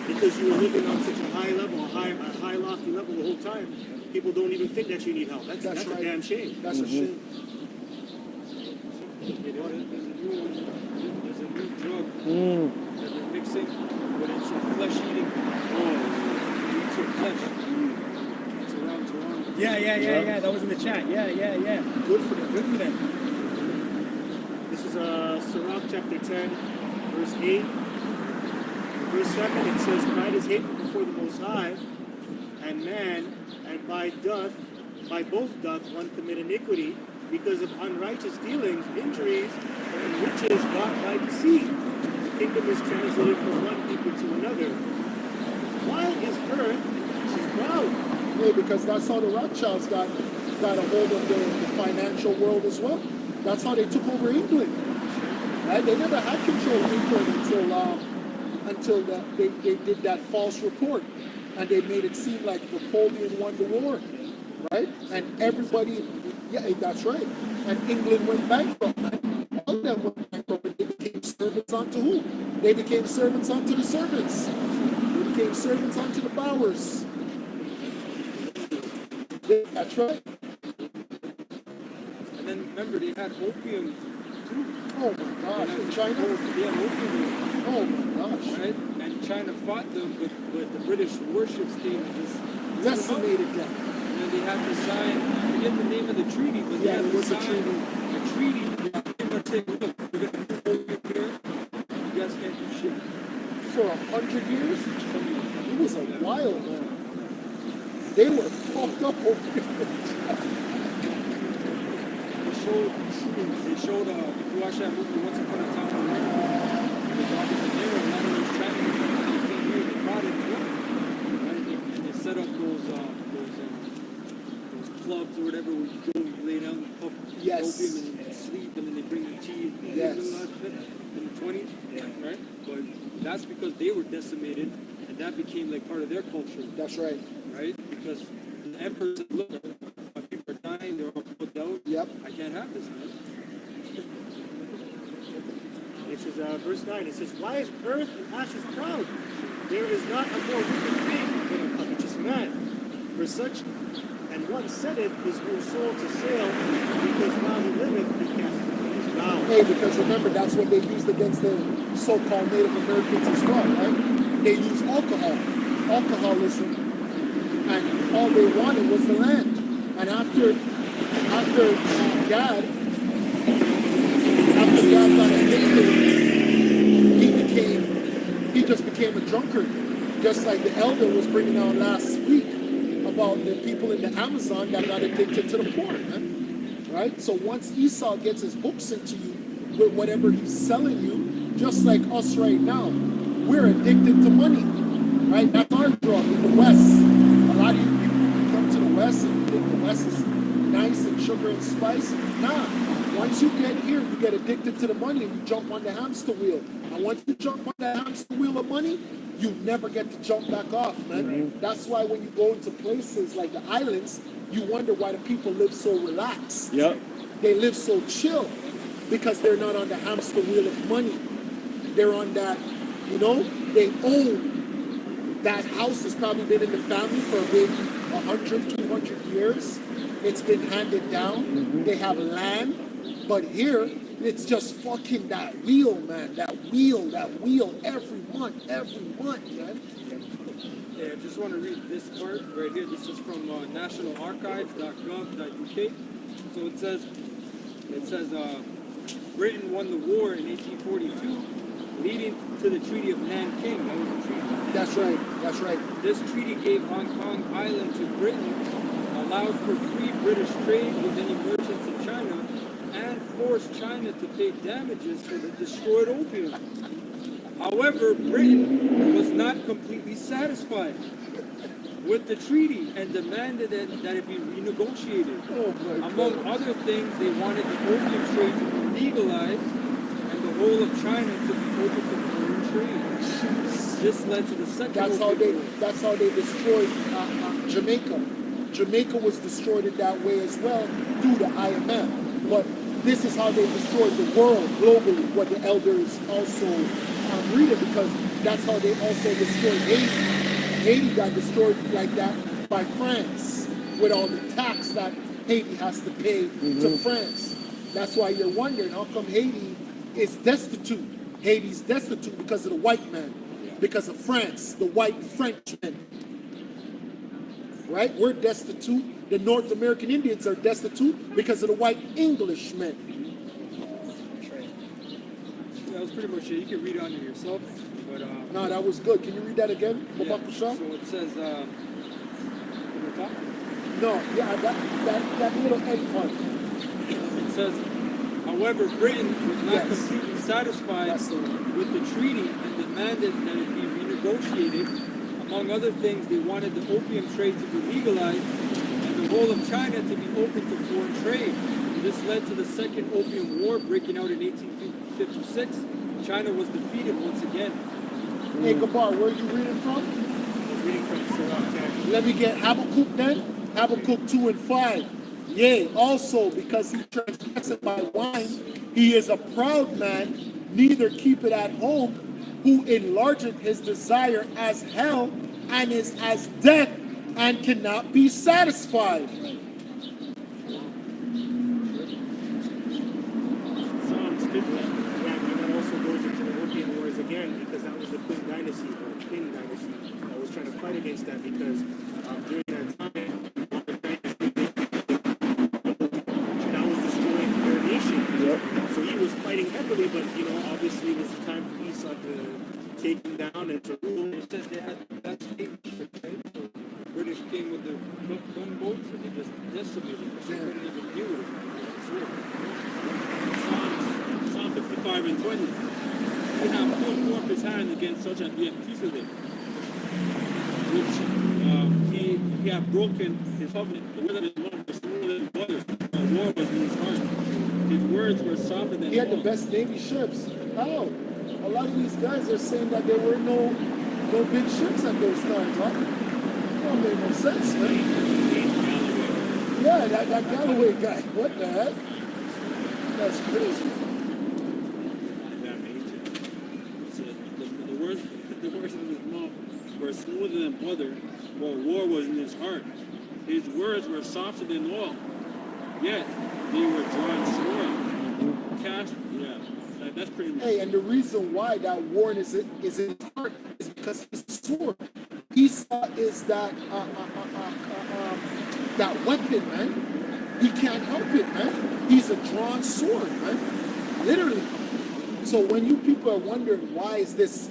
because you were living on such a high level, a high lofty level the whole time. People don't even think that you need help. That's right. a damn shame. That's a shame. There's a new drug that they're mixing, but it's a flesh-eating. It's a flesh. It's around Toronto. Yeah. That was in the chat. Yeah. Good for them. Good for them. This is Sirach chapter 10, verse 8. Verse 7, it says, Pride is hateful before the Most High, and man, and by both doth one commit iniquity, because of unrighteous dealings, injuries, and riches got by deceit. The kingdom is translated from one people to another. Why is earth she's proud? Hey, because that's how the Rothschilds got a hold of the financial world as well. That's how they took over England. Right? They never had control of England until they did that false report, and they made it seem like Napoleon won the war, right? And everybody, yeah, that's right. And England went bankrupt. All of them went bankrupt, but they became servants unto who? They became servants unto the servants. They became servants unto the Bowers. That's right. And then remember, they had opium too. Oh my gosh, in China? They had opium, Oh my gosh. right? And China fought them, but the British warships came and just Decimated them. And then they had to sign, I forget the name of the treaty, but they Yeah, had it to was a sign treaty. a treaty pretty much saying, look, we're going to move over here. You guys can't do shit. For 100 years? It was a while, man. They were fucked up over there. They showed, if you watch that movie, Once Upon a Time in America, the Robert De Niro, a lot of those Chinese people came here, they brought it here, right? And they set up those clubs or whatever where you go and you lay down and puff Yes. opium and you sleep and then they bring you tea Yes. and all that shit in the 20s, right? But that's because they were decimated and that became like part of their culture, That's right. right? Because the emperor said, look, my people are dying, they're all put out. Yep. I can't have this, man. It says, verse 9, it says, Why is earth and ashes proud? There is not a more wicked thing than a covetous man. For such and one setteth his own soul to sail, because while he liveth, he casteth his vow. Hey, because remember, that's what they used against the so-called Native Americans as well, right? They used alcoholism, and all they wanted was the land. And after Gad got addicted, he just became a drunkard, just like the elder was bringing out last week about the people in the Amazon that got addicted to the porn, man. Right? So once Esau gets his hooks into you with whatever he's selling you, just like us right now, we're addicted to money. Right? That's our drug in the West. A lot of you people who come to the West and you think the West is nice and sugar and spice. Nah. Once you get here, you get addicted to the money and you jump on the hamster wheel. And once you jump on the hamster wheel of money, you never get to jump back off, man. Mm-hmm. That's why when you go into places like the islands, you wonder why the people live so relaxed. Yep. They live so chill because they're not on the hamster wheel of money. They're on that, they own that house. Has probably been in the family for maybe 100, 200 years. It's been handed down. They have land. But here, it's just fucking that wheel, man. That wheel every month, man. Yeah, I just want to read this part right here. This is from nationalarchives.gov.uk. So it says, Britain won the war in 1842, leading to the Treaty of Nanking. That was the treaty. That's right. That's right. This treaty gave Hong Kong Island to Britain, allowed for free British trade with any merchants in China, and forced China to pay damages for the destroyed opium. However, Britain was not completely satisfied with the treaty and demanded that it be renegotiated. Oh my Among God. other things, they wanted the opium trade to be legalized and the whole of China to be open to foreign trade. This led to the second That's how opium war. that's how they destroyed Jamaica. Jamaica was destroyed in that way as well through the IMF. But this is how they destroyed the world globally. What the elders also reading, because that's how they also destroyed Haiti. Haiti got destroyed like that by France with all the tax that Haiti has to pay to France. That's why you're wondering how come Haiti is destitute. Haiti's destitute because of the white man, because of France, the white Frenchmen. Right? We're destitute. The North American Indians are destitute because of the white Englishmen. That was pretty much it. You can read on it yourself. But, No, that was good. Can you read that again, yeah. Babak Shah? So it says, from the top? No, yeah, that little end part. It says, however, Britain was not Yes. completely satisfied That's the one. with the treaty and demanded that it be renegotiated. Among other things, they wanted the opium trade to be legalized and the whole of China to be open to foreign trade. This led to the Second Opium War breaking out in 1856. China was defeated once again. Hey, Gabar, where are you reading from? I was reading from Sirach 10. Let me get Habakkuk then. Habakkuk 2 and 5. Yea, also because he transgresseth by wine, he is a proud man, neither keepeth at home, who enlargeth his desire as hell, and is as death, and cannot be satisfied. Psalms 50. Yeah, and that also goes into the Opium Wars again, because that was the Qing dynasty, or Qing dynasty, that was trying to fight against that, because during that time, that was destroying their nation. So he was fighting heavily, but obviously it was time for Esau to take him down and to rule. It says they had the best navy ship, right? So the British came with their gunboats and they just decimated it. They couldn't even deal with it. Psalm 55 and 20. He hath put forth his hand against such as be at peace with him, which he hath broken his covenant. The word of his mouth was smoother than butter, a war was in his heart. His words were softer than He had the oil. best Navy ships. How? A lot of these guys are saying that there were no big ships at those times, huh? That made no sense, man. Yeah, that Galloway guy. What the heck? That's crazy. That nature. So the words of his mouth were smoother than butter, but war was in his heart. His words were softer than oil, yet they were drawn sword. Cast, yeah, that's pretty much. Hey, and the reason why that warn is in his heart is because he's a sword. Esau is that weapon, man. He can't help it, man. He's a drawn sword, man. Literally. So when you people are wondering why is this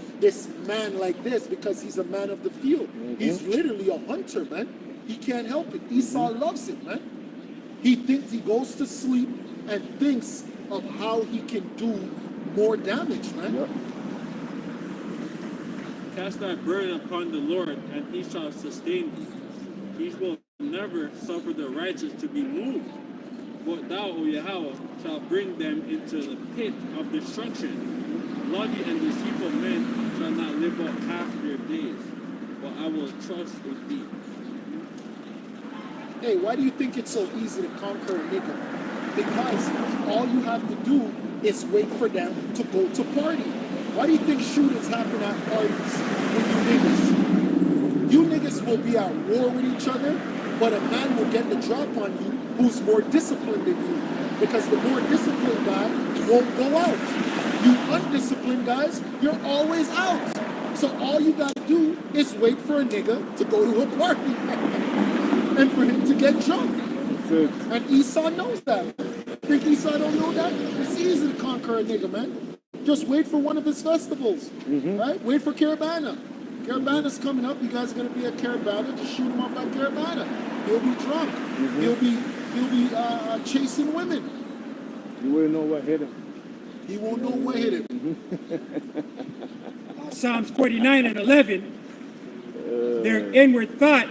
man like this, because he's a man of the field. He's literally a hunter, man. He can't help it. Esau loves it, man. He goes to sleep and thinks of how he can do more damage, man. Cast thy burden upon the Lord, and he shall sustain thee. He will never suffer the righteous to be moved. But thou, O Yahweh, shalt bring them into the pit of destruction. Bloody and deceitful men shall not live out half their days, but I will trust in thee. Hey, why do you think it's so easy to conquer a nigga? Because all you have to do is wait for them to go to party. Why do you think shootings happen at parties with you niggas? You niggas will be at war with each other, but a man will get the drop on you who's more disciplined than you. Because the more disciplined guy won't go out. You undisciplined guys, you're always out. So all you gotta do is wait for a nigga to go to a party and for him to get drunk. And Esau knows that. Think Esau don't know that? It's easy to conquer a nigga, man. Just wait for one of his festivals, right? Wait for Caravana. Caravana's coming up. You guys are gonna be at Caravana. Just shoot him up at Caravana. He'll be drunk. He'll be chasing women. You wouldn't know what hit him. He won't know what hit him. Psalms 49 and 11, their inward thought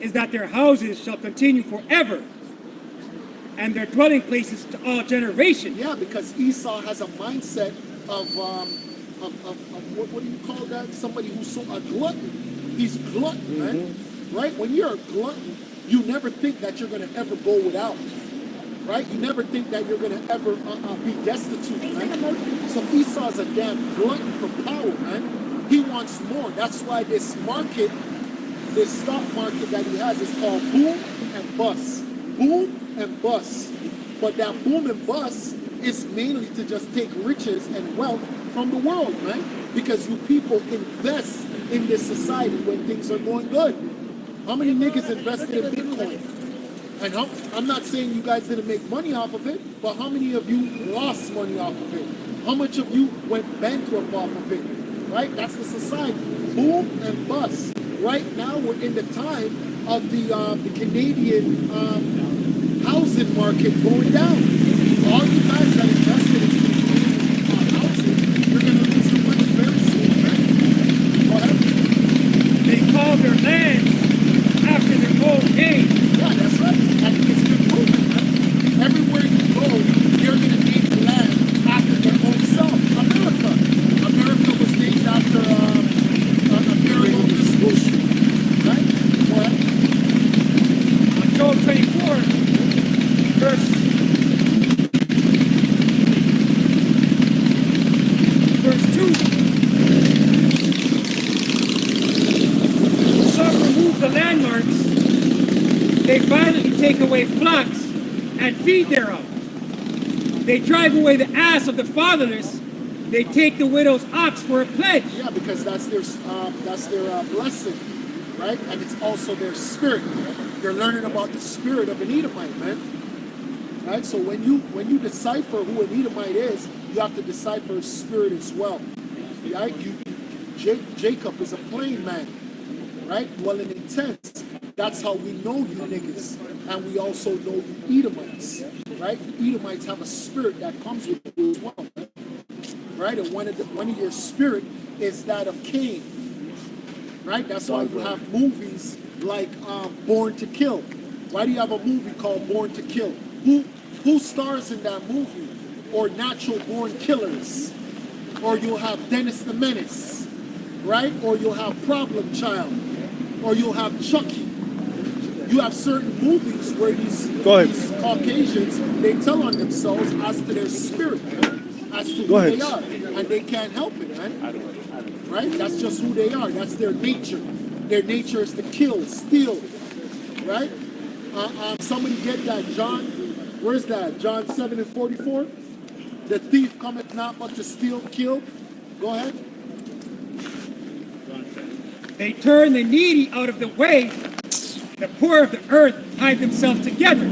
is that their houses shall continue forever, and their dwelling places to all generations. Yeah, because Esau has a mindset of what do you call that? Somebody who's so a glutton. He's glutton, man. Right? When you're a glutton, you never think that you're gonna ever go without. Right? You never think that you're gonna ever be destitute, man. So Esau's a damn glutton for power, man. He wants more. That's why this market, this stock market that he has is called boom and bust. Boom and bust. But that boom and bust is mainly to just take riches and wealth from the world, man. Because you people invest in this society when things are going good. How many niggas invested in Bitcoin? And I'm not saying you guys didn't make money off of it, but how many of you lost money off of it? How much of you went bankrupt off of it? Right? That's the society. Boom and bust. Right now we're in the time of the Canadian housing market going down. All you guys that invested in housing, you're going to lose your money very soon, man. Go ahead. They call their land after their own name. Yeah, that's right. And it's been proven, man. Everywhere you go, you're going to name the land after their own self. America. America was named after a burial of the swoosh. Right? Go ahead. On Job 24, verse 2. Some remove the landmarks, they violently take away flocks and feed thereof. They drive away the ass of the fatherless, they take the widow's ox for a pledge. Yeah, because that's their blessing, right? And it's also their spirit. They're learning about the spirit of an Edomite, man. Right? So when you decipher who an Edomite is, you have to decipher his spirit as well. Right? Jacob is a plain man, right? Dwelling in tents. That's how we know you niggas, and we also know you Edomites, right? Edomites have a spirit that comes with you as well, man. Right? And one of your spirit is that of Cain, right? That's why you have movies like Born to Kill. Why do you have a movie called Born to Kill? Who stars in that movie? Or Natural Born Killers? Or you'll have Dennis the Menace, right? Or you'll have Problem Child, or you'll have Chucky. You have certain movies where these Caucasians, they tell on themselves as to their spirit, as to who they are, and they can't help it, man. Right? That's just who they are. That's their nature. Their nature is to kill, steal, right? Somebody get that, John. Where's that? John 7:44. The thief cometh not but to steal, kill. Go ahead. They turn the needy out of the way, the poor of the earth hide themselves together.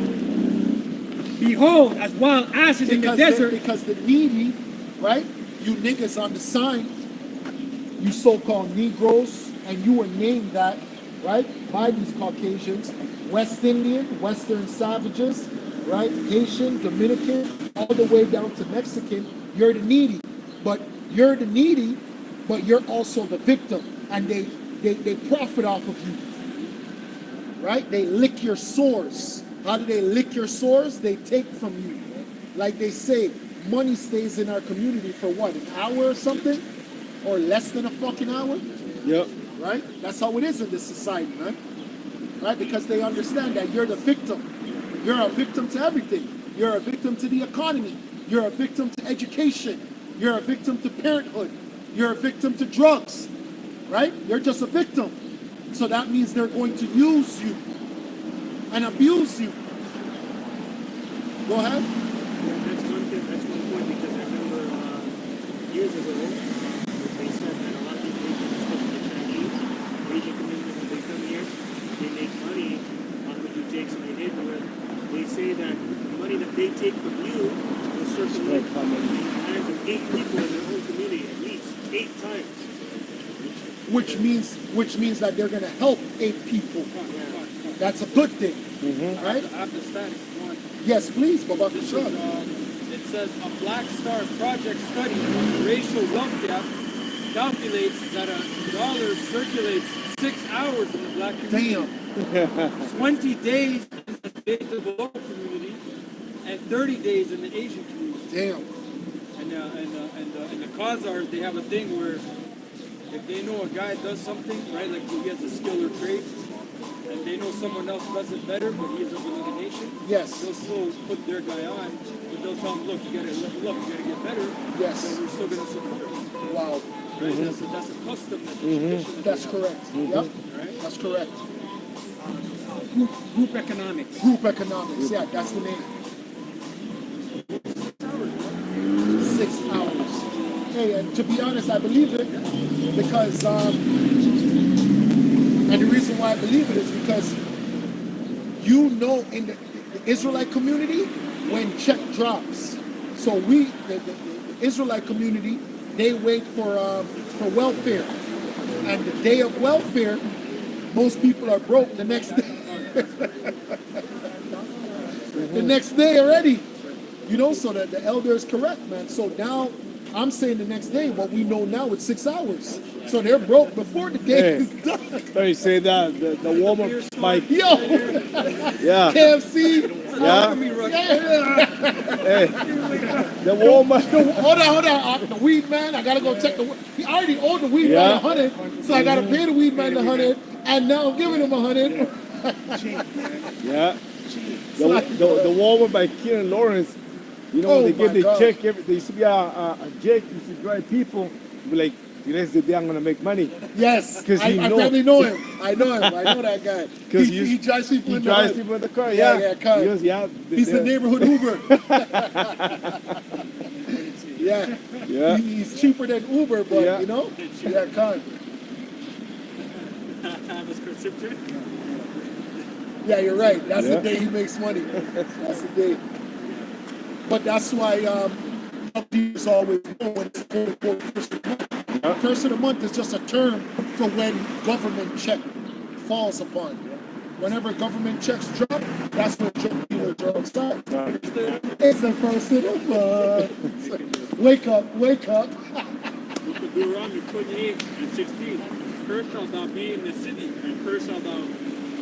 Behold, as wild asses in the desert. Because the needy, right? You niggas on the sign, you so-called Negroes, and you were named that, right? By these Caucasians, West Indian, Western savages, right? Haitian, Dominican, all the way down to Mexican. You're the needy, but you're also the victim, and they profit off of you, right? They lick your sores. How do they lick your sores? They take from you. Like they say, money stays in our community for what, an hour or something? Or less than a fucking hour? Yep. Right? That's how it is in this society, man. Right? Because they understand that you're the victim. You're a victim to everything. You're a victim to the economy. You're a victim to education. You're a victim to parenthood. You're a victim to drugs. Right? You're just a victim. So that means they're going to use you and abuse you. Go ahead. That's one point because I remember years ago they said that a lot of these Asians, especially the Chinese, Asian community, when they come here, they make money off of you Jakes and they neighborhood. They say that the money that they take from you will circulate in the hands of 8 people in their own community at least 8 times. which means that they're gonna help 8 people. That's a good thing, right? I have the stats. One. Yes, please, Baba This Kishore. is, it says a Black Star Project study on racial wealth gap calculates that $1 circulates 6 hours in the Black community, Damn. 20 days in the below community, and 30 days in the Asian community. Damn. And the Khazars, they have a thing where if they know a guy does something, right, like he has a skill or trade, and they know someone else does it better, but he isn't within the nation, Yes. they'll still put their guy on, but they'll tell him, look, you gotta level up, you gotta get better, Yes. so we're still gonna support you. Wow. Right? That's a custom, that's a tradition. that That's they have, correct. Yep. Right? That's correct. Group economics. Group economics. Yeah, that's the name. 6 hours. Hey, and to be honest, I believe it because, and the reason why I believe it is because you know in the Israelite community when check drops. So the Israelite community, they wait for welfare, and the day of welfare, most people are broke the next day. The next day already, you know. So that the elder is correct, man. So now I'm saying the next day, but we know now it's 6 hours. So they're broke before the day Hey. is done. Sorry, say that the Walmart spike. Yo, Yeah, KFC. yeah. Yeah. Hey, the Walmart. Hold on. The weed man, I gotta go check the. He already owed the weed Yeah. man 100, so I gotta pay the weed man 100, and now I'm giving him 100. Yeah. The Walmart by Keenan Lawrence. You know, Oh when they give my the God. check, there used to be a Jake used to drive people, be like, today's the day I'm gonna make money. Yes, 'Cause I he know- probably know him. I know that guy. 'Cause He drives people He in the drives hood. people in the car. Yeah, Yeah, yeah, car. He goes, yeah. He's the neighborhood Uber. Yeah. Yeah. He's cheaper than Uber, but Yeah. you know? Yeah, con. Have a scripture? Yeah, you're right. That's Yeah. the day he makes money. That's the day. But that's why is always know when it's quote, first of the month. First of the month is just a term for when government check falls upon. Whenever government checks drop, that's when drug dealers are outside. It's the first of the month. Wake up. Look at Deuteronomy 28 and 16. Cursed shalt thou be in the city, and cursed shalt thou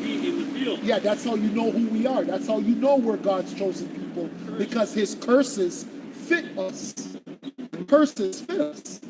be in the field. Yeah, that's how you know who we are. That's how you know we're God's chosen people. Because his curses fit us. Curses fit us.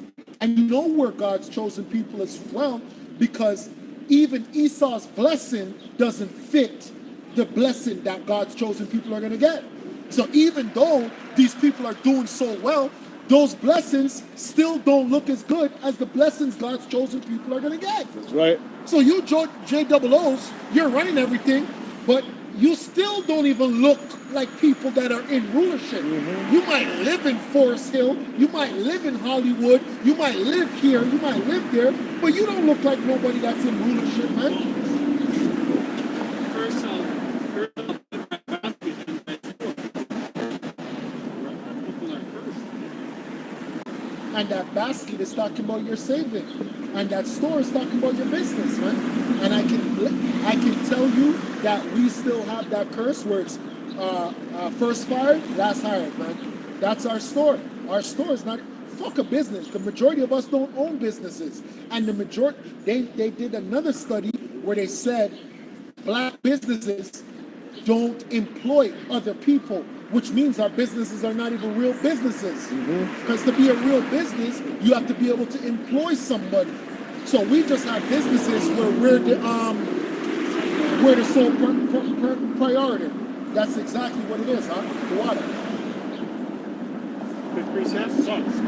And you know we're God's chosen people as well, because even Esau's blessing doesn't fit the blessing that God's chosen people are going to get. So even though these people are doing so well, those blessings still don't look as good as the blessings God's chosen people are going to get. That's right. So you JOOs, you're running everything, but you still don't even look like people that are in rulership. You might live in Forest Hill, you might live in Hollywood, you might live here, you might live there, but you don't look like nobody that's in rulership, man. Cursed shall be my basket and my store. People are cursed. And that basket is talking about your saving, and that store is talking about your business, man. And I can tell you that we still have that curse where it's first fired, last hired, man. That's our store. Our store is not fuck a business. The majority of us don't own businesses, and the majority they did another study where they said black businesses don't employ other people, which means our businesses are not even real businesses. Because to be a real business, you have to be able to employ somebody. So we just have businesses where we're the sole priority. That's exactly what it is, huh? The water. Quick recess? Sucks. And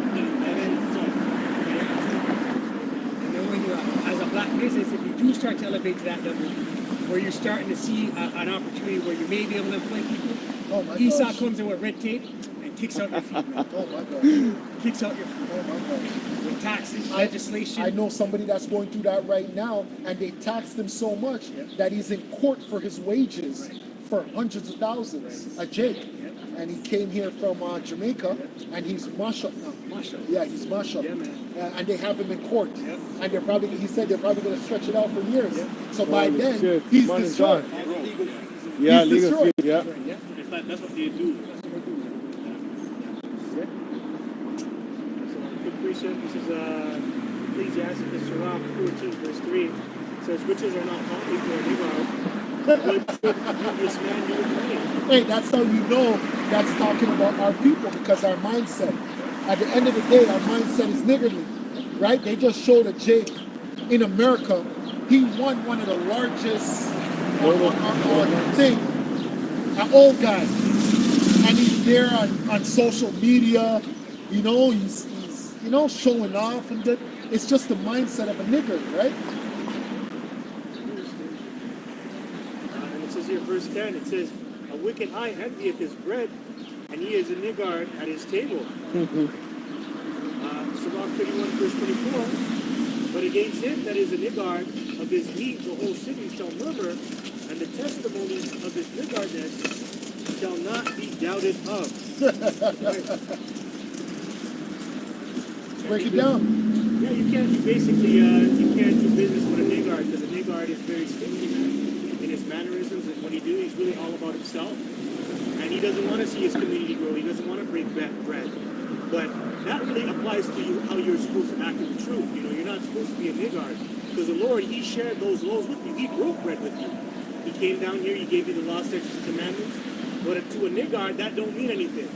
then when you, as a black business, if you do start to elevate to that level, where you're starting to see an opportunity where you may be able to employ people, Oh my Esau gosh. comes in with red tape and kicks out your feet, man. Oh my God. Kicks out your feet. Oh my God. With taxes, legislation. I know somebody that's going through that right now, and they taxed him so much that he's in court for his wages for hundreds of thousands, a Jake. And he came here from Jamaica, and he's mashup now. Mashup. Yeah, he's mashup. Yeah, man. And they have him in court. Yep. And they're probably, he said they're probably going to stretch it out for years. Yep. So by Holy then, shit. he's Money's destroyed. gone. Legal fees. Yeah, He's legal destroyed. fee. Yeah. Yeah. It's like, that's what they do. Quick precept. This is Ecclesiastes, Sirach 14, verse 3. It says, riches are not hotly for a nigger, but should this man do it? Hey, that's how you know that's talking about our people, because our mindset. At the end of the day, our mindset is niggardly, right? They just showed a Jake in America. He won one of the largest thing, an old guy, and he's there on social media. You know, he's showing off, and it's just the mindset of a nigger, right? And it says here, verse 10, it says, a wicked eye envieth his bread, and he is a niggard at his table. Sirach 31, verse 24, but against him that is a niggard of his meat, the whole city shall murmur, and the testimony of his niggardness shall not be doubted of. Break it down. Yeah, you can't do business with a niggard, because a niggard is very stingy, man. In his mannerisms and what he do, he's really all about himself. And he doesn't want to see his community grow. He doesn't want to break bread. But that really applies to you, how you're supposed to act in the truth. You know, you're not supposed to be a niggard. Because the Lord, he shared those laws with you. He broke bread with you. He came down here, he gave you the law, statutes, and commandments. But to a niggard, that don't mean anything.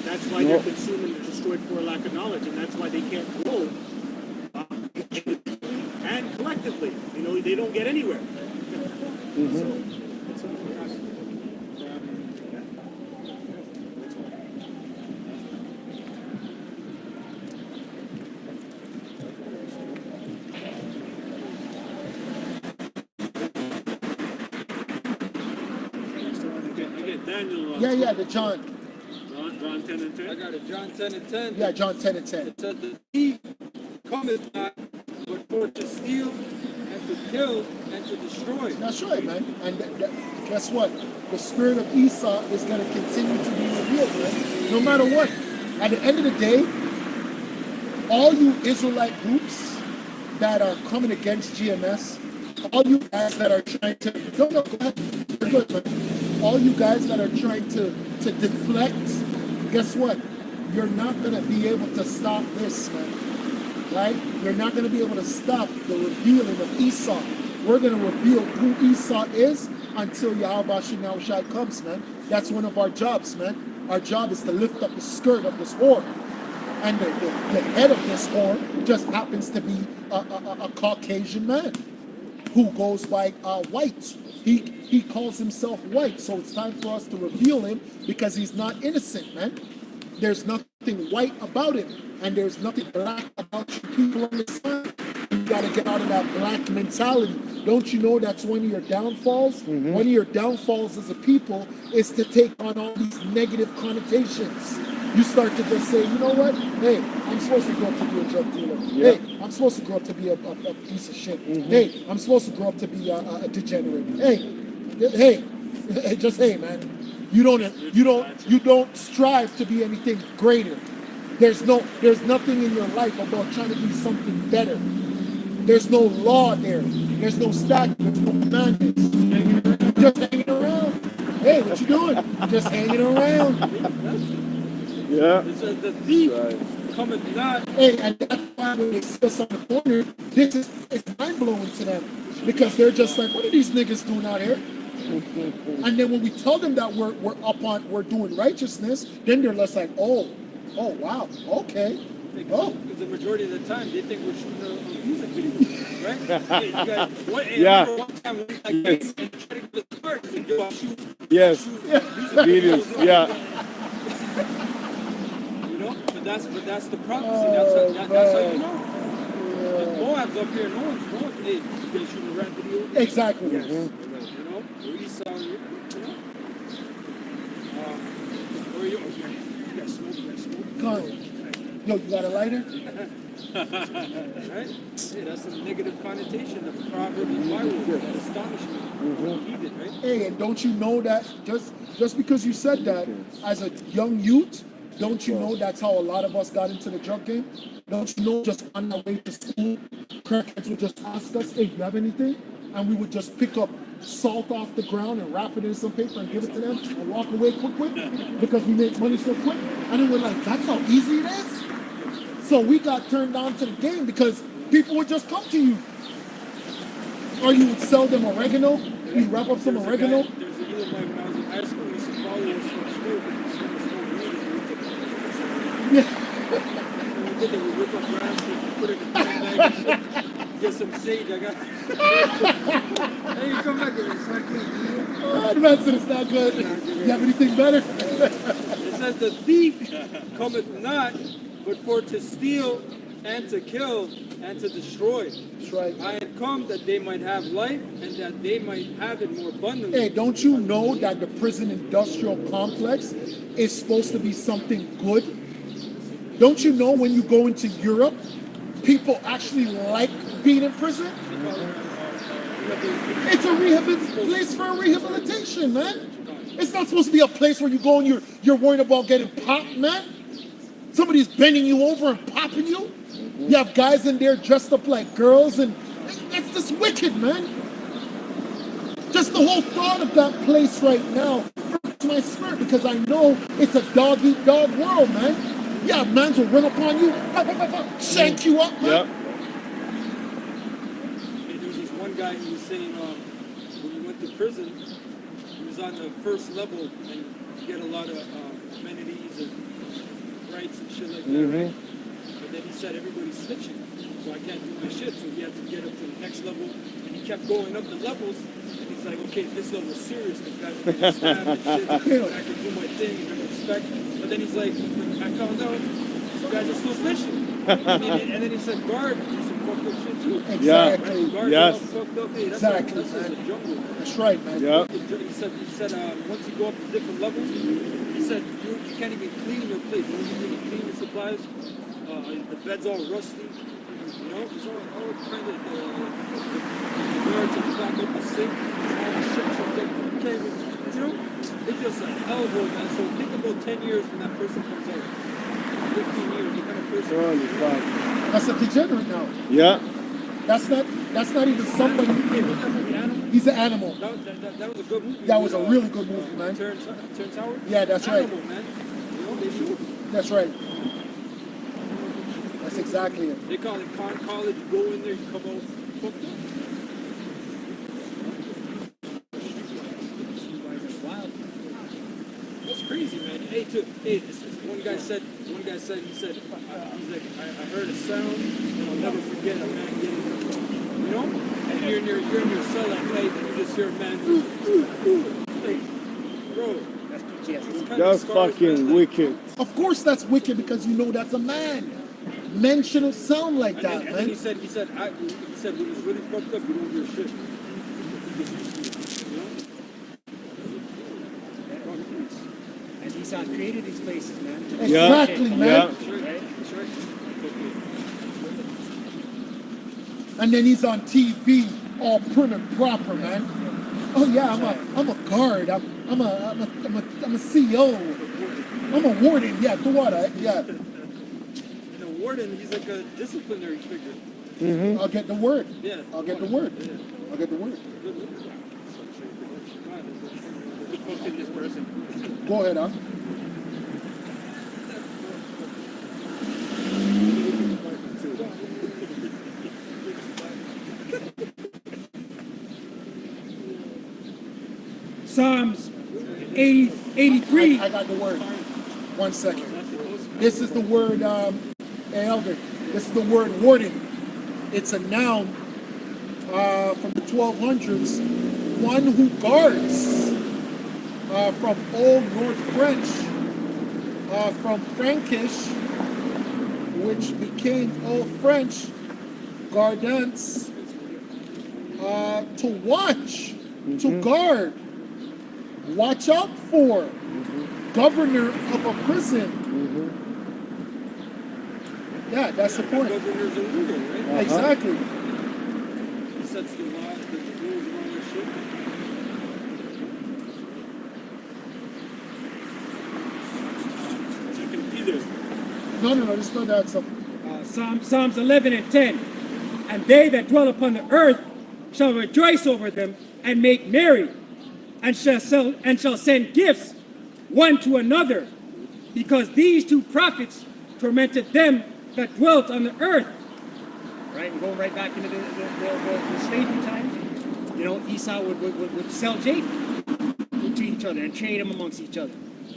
That's why they're consumed and destroyed for a lack of knowledge, and that's why they can't grow and collectively. You know, they don't get anywhere. So, that's all for us. I get Daniel. Yeah, the John. John 10 and 10. I got it. John 10 and 10. Yeah, John 10 and 10. It says the thief cometh not, but for to steal and to kill and to destroy. That's right, man. And guess what? The spirit of Esau is going to continue to be revealed, man. No matter what. At the end of the day, all you Israelite groups that are coming against GMS, all you guys that are trying to... No, go ahead. You're good, man. All you guys that are trying to deflect, guess what? You're not going to be able to stop this, man. Right? You're not going to be able to stop the revealing of Esau. We're going to reveal who Esau is until Yahweh Shai Shai comes, man. That's one of our jobs, man. Our job is to lift up the skirt of this whore. And the head of this whore just happens to be a Caucasian man who goes by white. He calls himself white. So it's time for us to reveal him, because he's not innocent, man. There's nothing white about him, and there's nothing black about you people on this side. You got to get out of that black mentality. Don't you know that's one of your downfalls? One of your downfalls as a people is to take on all these negative connotations. You start to just say, you know what? Hey, I'm supposed to grow up to be a drug dealer. Yeah. Hey, I'm supposed to grow up to be a piece of shit. Hey, I'm supposed to grow up to be a degenerate. Hey, just hey, man. You don't strive to be anything greater. There's nothing in your life about trying to be something better. There's no law there. There's no statute. There's no commandments. Just hanging around. Hey, what you doing? Just hanging around. Yeah. It says the thief cometh not. Hey, and that's why when they see us on the corner, it's mind blowing to them, because they're just like, what are these niggas doing out here? And then when we tell them that we're doing righteousness, then they're less like, oh wow, okay. Because the majority of the time they think we're shooting a music video, right? Hey, you guys, Yeah. One time we like Yes. and try to get the start, and go out shoot Yes. music Videos. Yeah. You know, but that's the prophecy. That's how you know. If Moab's up here, no one's hey, you guys shooting a rap video? Exactly. You know, or Esau, you know. Or you got smoke, Come on. Yo, you got a lighter? right? Yeah, that's a negative connotation of Proverbs and Bible that astonished me. He did, right? Hey, and don't you know that just because you said that as a young youth, don't you know that's how a lot of us got into the drug game? Don't you know just on our way to school, crackheads would just ask us, hey, you have anything? And we would just pick up salt off the ground and wrap it in some paper and give it to them and walk away quick because we make money so quick. And then we're like, that's how easy it is? So we got turned on to the game because people would just come to you. Or you would sell them oregano, you wrap up some oregano. There's a little boy when I was in high school, he used to follow us from school because he used to smoke weed and we Yeah. when we did that, we whip up grass and put it in the bag and shit. Get some sage, I got. Hey, you come back here, it's not good. Oh, the man said it's not good. You have anything better? It says the thief cometh not, but for to steal and to kill and to destroy. That's right. I had come that they might have life and that they might have it more abundantly. Hey, don't you know that the prison industrial complex is supposed to be something good? Don't you know when you go into Europe, people actually like being in prison? It's a place for rehabilitation, man. It's not supposed to be a place where you go and you're worried about getting popped, man. Somebody's bending you over and popping you. You have guys in there dressed up like girls, and it's just wicked, man. Just the whole thought of that place right now hurts my spirit because I know it's a dog-eat-dog world, man. Yeah, mans will run up on you, shank you up, man. Yeah. There was this one guy who was saying when he went to prison, he was on the first level and you get a lot of amenities and rights and shit like that, right? But then he said everybody's snitching, so I can't do my shit. So he had to get up to the next level, and he kept going up the levels. And he's like, okay, this level's serious. The guys are getting stabbed and shit. I can do my thing and I respect. But then he's like, I found out you guys are still snitching. And then he said, guard, do some fucked up shit too. Exactly. Guards Yes. are all fucked up. Hey, that's Exactly, that's just a man. jungle. That's right, man. Yeah. He said once you go up to different levels, he said you can't even clean your plate. You don't even clean your supplies. The bed's all rusty. You know, it's all kind of the guards at the back of the sink. All the shit so they can't even, you know, it's just a hellhole, man. So think about 10 years when that person comes out. 15 years, what kind of person? Holy fuck. That's a degenerate now. Yeah. That's not even somebody. Hey, look at the animal. He's an animal. That was a good movie. That was a really good movie, man. Terrence Howard? Yeah, that's right. Animal, man. You know, they shoot. That's right. That's exactly it. They call it con college. You go in there, you come out fucked up. That's crazy, man. Hey, this is, one guy said, he's like, I heard a sound, and I'll never forget a man getting, you know? And you're in your cell at night, and you just hear a man, like, bro, That's PTSD. That's fucking wicked. Of course, that's wicked because you know that's a man. Men shouldn't sound like that, And then he man. said, when it's really fucked up, you don't hear shit. You get used to it, you know? And Nissan created these places, man. Yeah. Exactly, man. Yeah. That's right. That's right. And then he's on TV, all prim and proper, man. Oh yeah, I'm a guard. I'm a CEO. I'm a warden. Yeah, the water. Yeah, And the warden, he's like a disciplinary figure. I'll get the word. Yeah. I'll get the word. I'll get the word. Posted this person. Go ahead, huh? Psalms 83. I got the word. 1 second. This is the word, hey, Elder. This is the word warden. It's a noun from the 1200s. One who guards. From Old North French. From Frankish, which became Old French, gardance. To watch. To guard. Watch out for. Governor of a prison. Yeah, that's the point. Governor's a ruler, right? Exactly. He sets the law, the rules and all that shit. No, just know that something. Psalms 11 and 10. And they that dwell upon the earth shall rejoice over them and make merry, and shall send gifts one to another, because these two prophets tormented them that dwelt on the earth. Right, and going right back into the slavery times, you know, Esau would sell Jacob to each other and trade them amongst each other,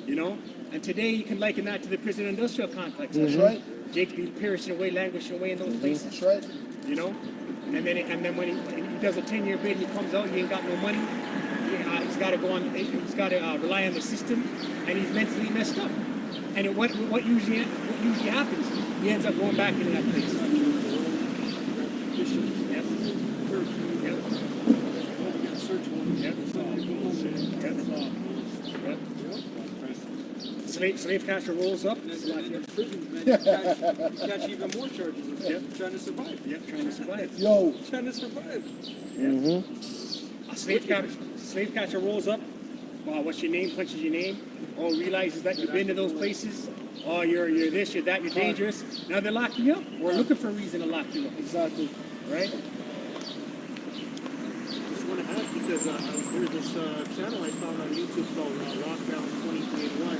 you know. And today you can liken that to the prison industrial complex. That's right. Jacob be perishing away, languishing away in those places. That's right. You know, and then when he does a 10-year bid, he comes out, he ain't got no money. He's got to go on. He's got to rely on the system, and he's mentally messed up. And what usually happens? He ends up going back into that place. Slave catcher rolls up. Prisons, man, catch even more charges. Trying to survive. Yep, trying to survive. Yo, Trying to survive. A slave catcher rolls up. What's your name? Punches your name. Oh, realizes that you've been to those places. Oh, you're this, you're that, you're dangerous. Now they're locking you up. We're looking for a reason to lock you up. exactly. Right? Just want to add because there's this channel I found on YouTube called Lockdown 2021,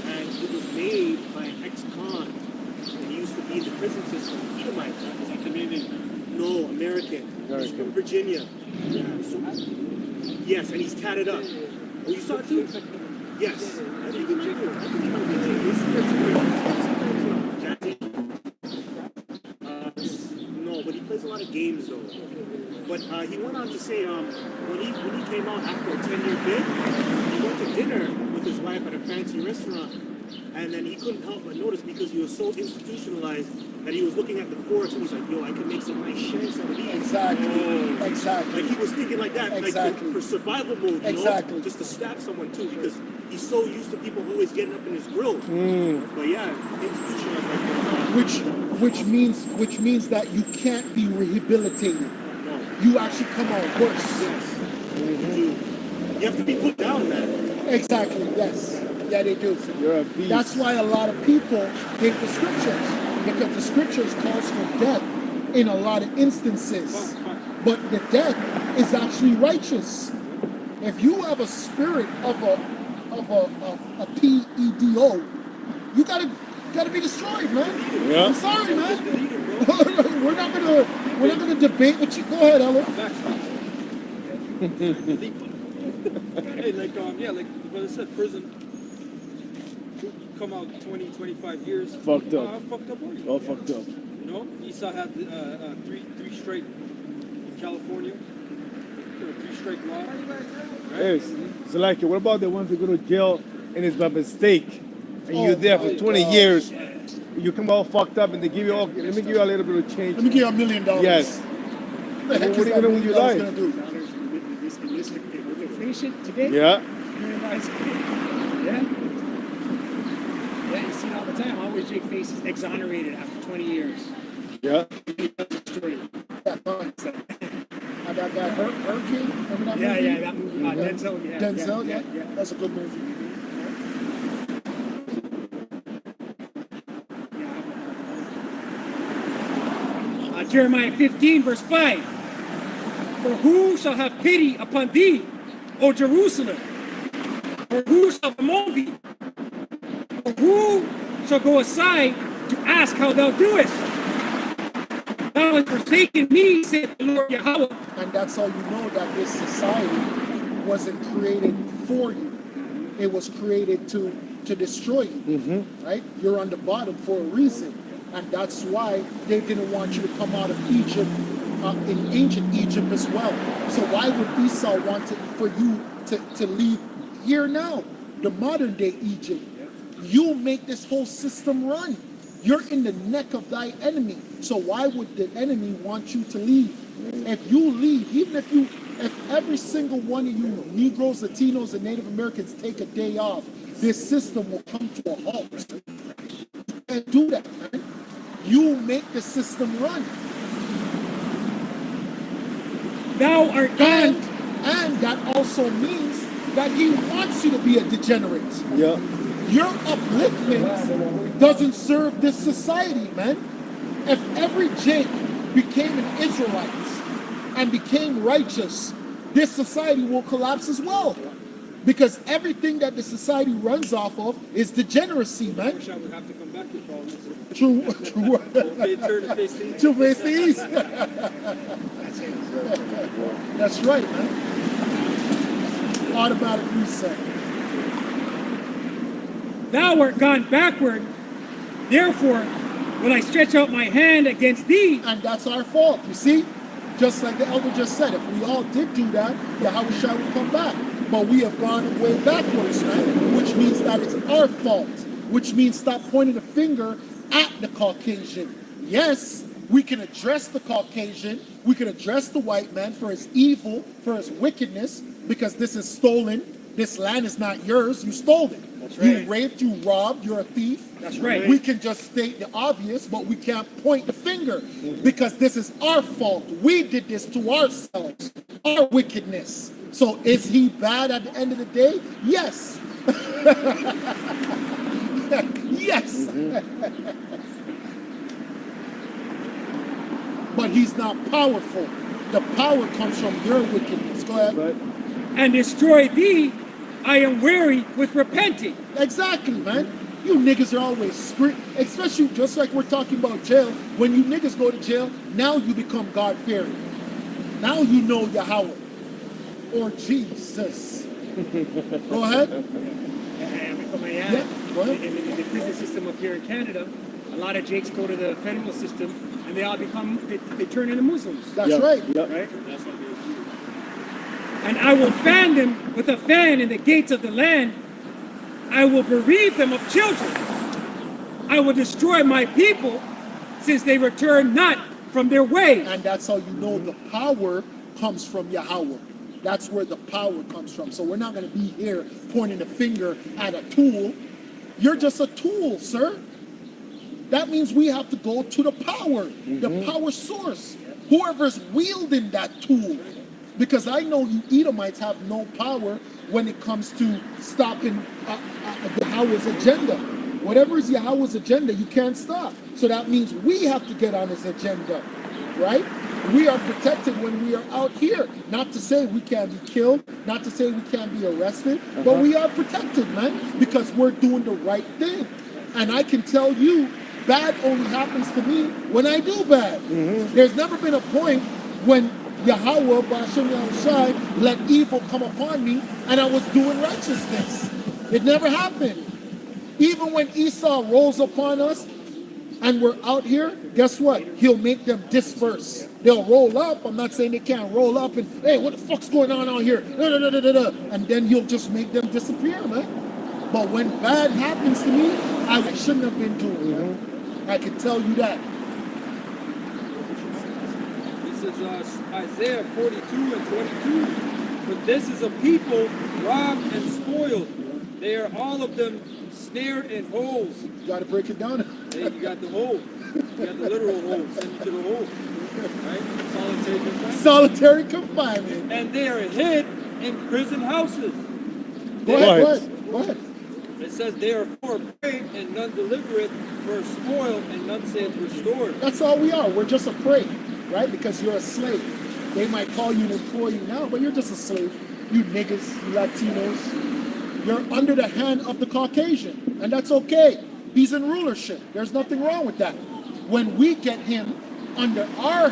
and it was made by an ex-con, and he used to be in the prison system. Edomite. Is he Canadian? No, American. He's from Virginia. Yeah. So, yes, and he's tatted up. Oh, you saw it too? Yes. I think he might be. I think he might be. No, but he plays a lot of games though. But he went on to say when he came out after a 10-year bid, he went to dinner with his wife at a fancy restaurant, and then he couldn't help but notice because he was so institutionalized that he was looking at the forks and he's like, yo, I can make some nice shanks out of these. Exactly. Exactly. Like he was thinking like that, Exactly. like for survival mode, you Exactly. know, just to stab someone too, because he's so used to people always getting up in his grill. But yeah, institutionalized like Which means that you can't be rehabilitated. no. You actually come out worse. Yes. You have to be put down, man. Exactly. Yes. Yeah, they do. You're a beast. That's why a lot of people hate the scriptures, because the scriptures calls for death in a lot of instances, but the death is actually righteous. If you have a spirit of a PEDO, you gotta be destroyed, man. Yeah. I'm sorry, man. we're not gonna debate with you. Go ahead, Ella. Hey, like like the brother said, prison. Come out 20, 25 years. Fucked up. How fucked up were you? All fucked up. You know, Esau had three straight in California. 3 straight law. Yes. So like, what about the ones that go to jail and it's by mistake, and you're there for 20 years, you come all fucked up, and they give you all. Let me give you a little bit of change. Let me give you $1 million. Yes. What the heck What is are you that gonna do with $1 your million life? gonna do? With inflation today. Yeah. Yeah, you see it all the time. Always Jake Face is exonerated after 20 years. Yeah. And that guy Hurricane, remember that movie? Yeah, that movie. Denzel, yeah. Denzel, yeah. yeah. That's a good movie. Jeremiah 15, verse 5. For who shall have pity upon thee, O Jerusalem? Or who shall bemoan thee? Or who shall go aside to ask how thou doest? Thou hast forsaken me, saith the Lord Yahweh. And that's how you know that this society wasn't created for you. It was created to destroy you. Right? You're on the bottom for a reason. And that's why they didn't want you to come out of Egypt, in ancient Egypt as well. So why would Esau want for you to leave here now, the modern day Egypt? You make this whole system run. You're in the neck of thy enemy. So why would the enemy want you to leave? If you leave, even if every single one of you Negroes, Latinos, and Native Americans take a day off, this system will come to a halt. You can't do that, man. You make the system run. Thou art God. And that also means that he wants you to be a degenerate. Yeah. Your upliftment doesn't serve this society, man. If every Jake became an Israelite and became righteous, this society will collapse as well. Because everything that the society runs off of is degeneracy, I man. wish I would have to come back here for all this. True, true. Okay, turn to face the east. To face the east. That's right, man. Automatic reset. Thou art gone backward, therefore will I stretch out my hand against thee. And that's our fault, you see? Just like the elder just said, if we all did do that, Yahweh would come back. But we have gone way backwards, man, which means that it's our fault, which means stop pointing the finger at the Caucasian. Yes, we can address the Caucasian, we can address the white man for his evil, for his wickedness, because this is stolen. This land is not yours, you stole it. That's You right. raped, you robbed, you're a thief. That's right. We can just state the obvious, but we can't point the finger because this is our fault. We did this to ourselves, our wickedness. So is he bad at the end of the day? Yes. Yes. But he's not powerful. The power comes from your wickedness. Go ahead. Right. And destroy thee, I am weary with repenting. Exactly, man. You niggas are always especially just like we're talking about jail. When you niggas go to jail, now you become God-fearing. Now you know Yahweh or Jesus. Go ahead. And if I may add, Yeah, go ahead. in the prison system up here in Canada, a lot of Jakes go to the federal system and they all they turn into Muslims. That's Yeah, right. yeah. Right? And I will fan them with a fan in the gates of the land. I will bereave them of children. I will destroy my people, since they return not from their ways. And that's how you know the power comes from Yahweh. That's where the power comes from. So we're not going to be here pointing the finger at a tool. You're just a tool, sir. That means we have to go to the power, the power source, whoever's wielding that tool. Because I know you Edomites have no power when it comes to stopping Yahweh's agenda. Whatever is Yahweh's agenda, you can't stop. So that means we have to get on his agenda, right? We are protected when we are out here. Not to say we can't be killed, not to say we can't be arrested, but we are protected, man, because we're doing the right thing. And I can tell you, bad only happens to me when I do bad. There's never been a point when Yahweh, Ba'ashem Yahushai, let evil come upon me and I was doing righteousness. It never happened. Even when Esau rolls upon us and we're out here, guess what? He'll make them disperse. They'll roll up. I'm not saying they can't roll up and, hey, what the fuck's going on out here? And then he'll just make them disappear, man. But when bad happens to me, I shouldn't have been doing it. I can tell you that. This is Isaiah 42 and 22. But this is a people robbed and spoiled. They are all of them snared in holes. You got to break it down. Hey, you got the hole. You got the literal hole. Send you to the hole. Right? Solitary confinement. Solitary confinement. And they are hid in prison houses. Go ahead. It says they are for prey and none delivereth, for spoil and none saith restored. That's all we are. We're just a prey, right? Because you're a slave. They might call you an employee now, but you're just a slave. You niggas, you Latinos. You're under the hand of the Caucasian, and that's okay. He's in rulership. There's nothing wrong with that. When we get him under our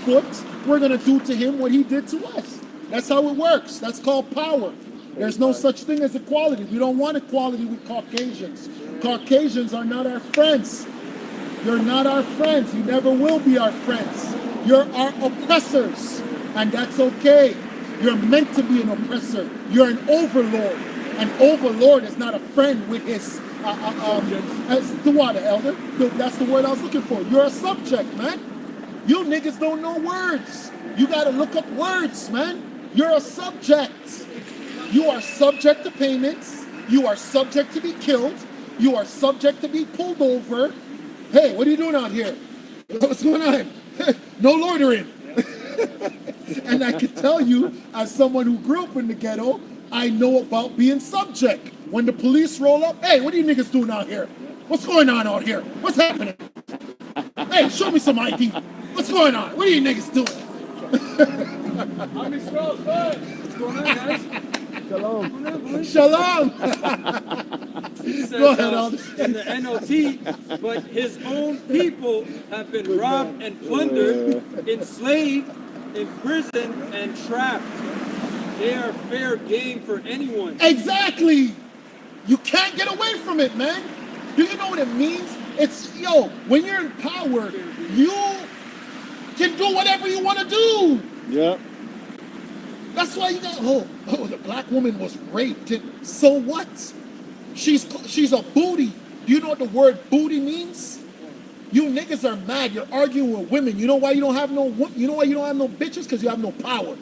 foot, we're going to do to him what he did to us. That's how it works. That's called power. There's no such thing as equality. We don't want equality with Caucasians. Caucasians are not our friends. You're not our friends. You never will be our friends. You're our oppressors, and that's okay. You're meant to be an oppressor. You're an overlord. An overlord is not a friend with his, the what, elder? That's the word I was looking for. You're a subject, man. You niggas don't know words. You got to look up words, man. You're a subject. You are subject to payments. You are subject to be killed. You are subject to be pulled over. Hey, what are you doing out here? What's going on? No loitering. And I can tell you, as someone who grew up in the ghetto, I know about being subject. When the police roll up, hey, what are you niggas doing out here? What's going on out here? What's happening? Hey, show me some ID. What's going on? What are you niggas doing? I'm Israel. What's going on, guys? Shalom. He says, Go ahead, Alden. in the NLT, but his own people have been robbed and plundered, enslaved, imprisoned, and trapped. They are fair game for anyone. Exactly. You can't get away from it, man. Do you know what it means? It's, yo, when you're in power, you can do whatever you want to do. Yeah. That's why you got, oh, the black woman was raped. So what? She's a booty. Do you know what the word booty means? You niggas are mad. You're arguing with women. You know why you don't have no bitches? Because you have no power.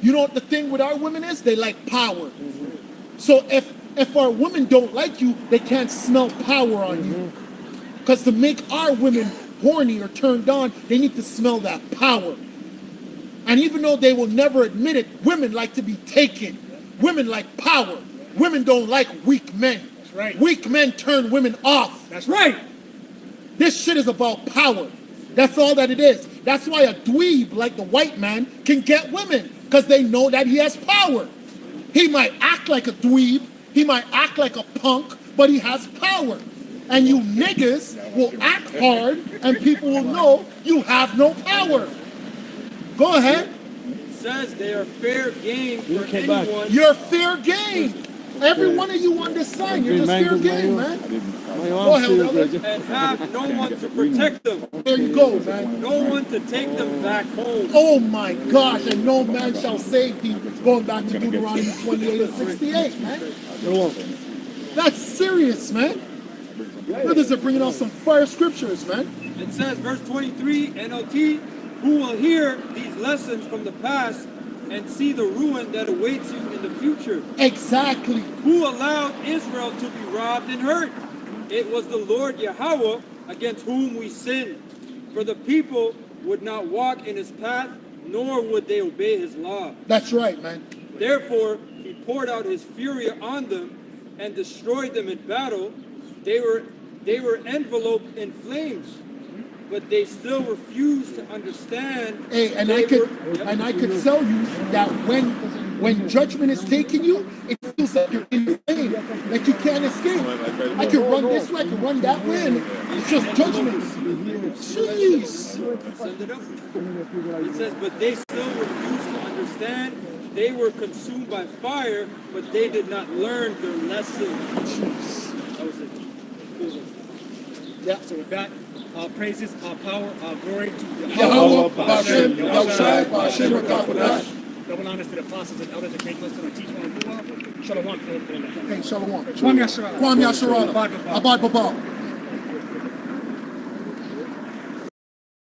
You know what the thing with our women is? They like power. So if our women don't like you, they can't smell power on you. Because to make our women horny or turned on, they need to smell that power. And even though they will never admit it, women like to be taken. Women like power. Women don't like weak men. That's right. Weak men turn women off. That's right. This shit is about power. That's all that it is. That's why a dweeb like the white man can get women. Because they know that he has power. He might act like a dweeb. He might act like a punk. But he has power. And you niggas will act hard. And people will know you have no power. Go ahead. It says they are fair game for anyone. You're fair game. Every one of you on this side, you're just fair game, man. Go ahead, brother. And have no one to protect them. There you go, man. No one to take them back home. Oh my gosh, and no man shall save thee. Going back to Deuteronomy 28 and 68, man. That's serious, man. Brothers are bringing out some fire scriptures, man. It says, verse 23, NLT, who will hear these lessons from the past and see the ruin that awaits you in the future. Exactly. Who allowed Israel to be robbed and hurt? It was the Lord Yahweh against whom we sinned. For the people would not walk in his path, nor would they obey his law. That's right, man. Therefore, he poured out his fury on them and destroyed them in battle. They were enveloped in flames, but they still refused to understand. Hey, and I could tell you that when judgment is taking you, it feels like you're in the pain, like you can't escape. I can run this way, I can run that way, and it's just judgment. Jeez. Send it up. It says, but they still refused to understand. They were consumed by fire, but they did not learn their lesson. That was it. Yeah, so with that, all praises, all power, all glory to Yahweh, Bashem, Yahushai, Bashem, Rakakwadash. Double honors to the apostles and elders and great listeners and teachers on the Shalom. Hey, Shalom. Kwam Yasharala. Kwam Yasharala. Abad Babal.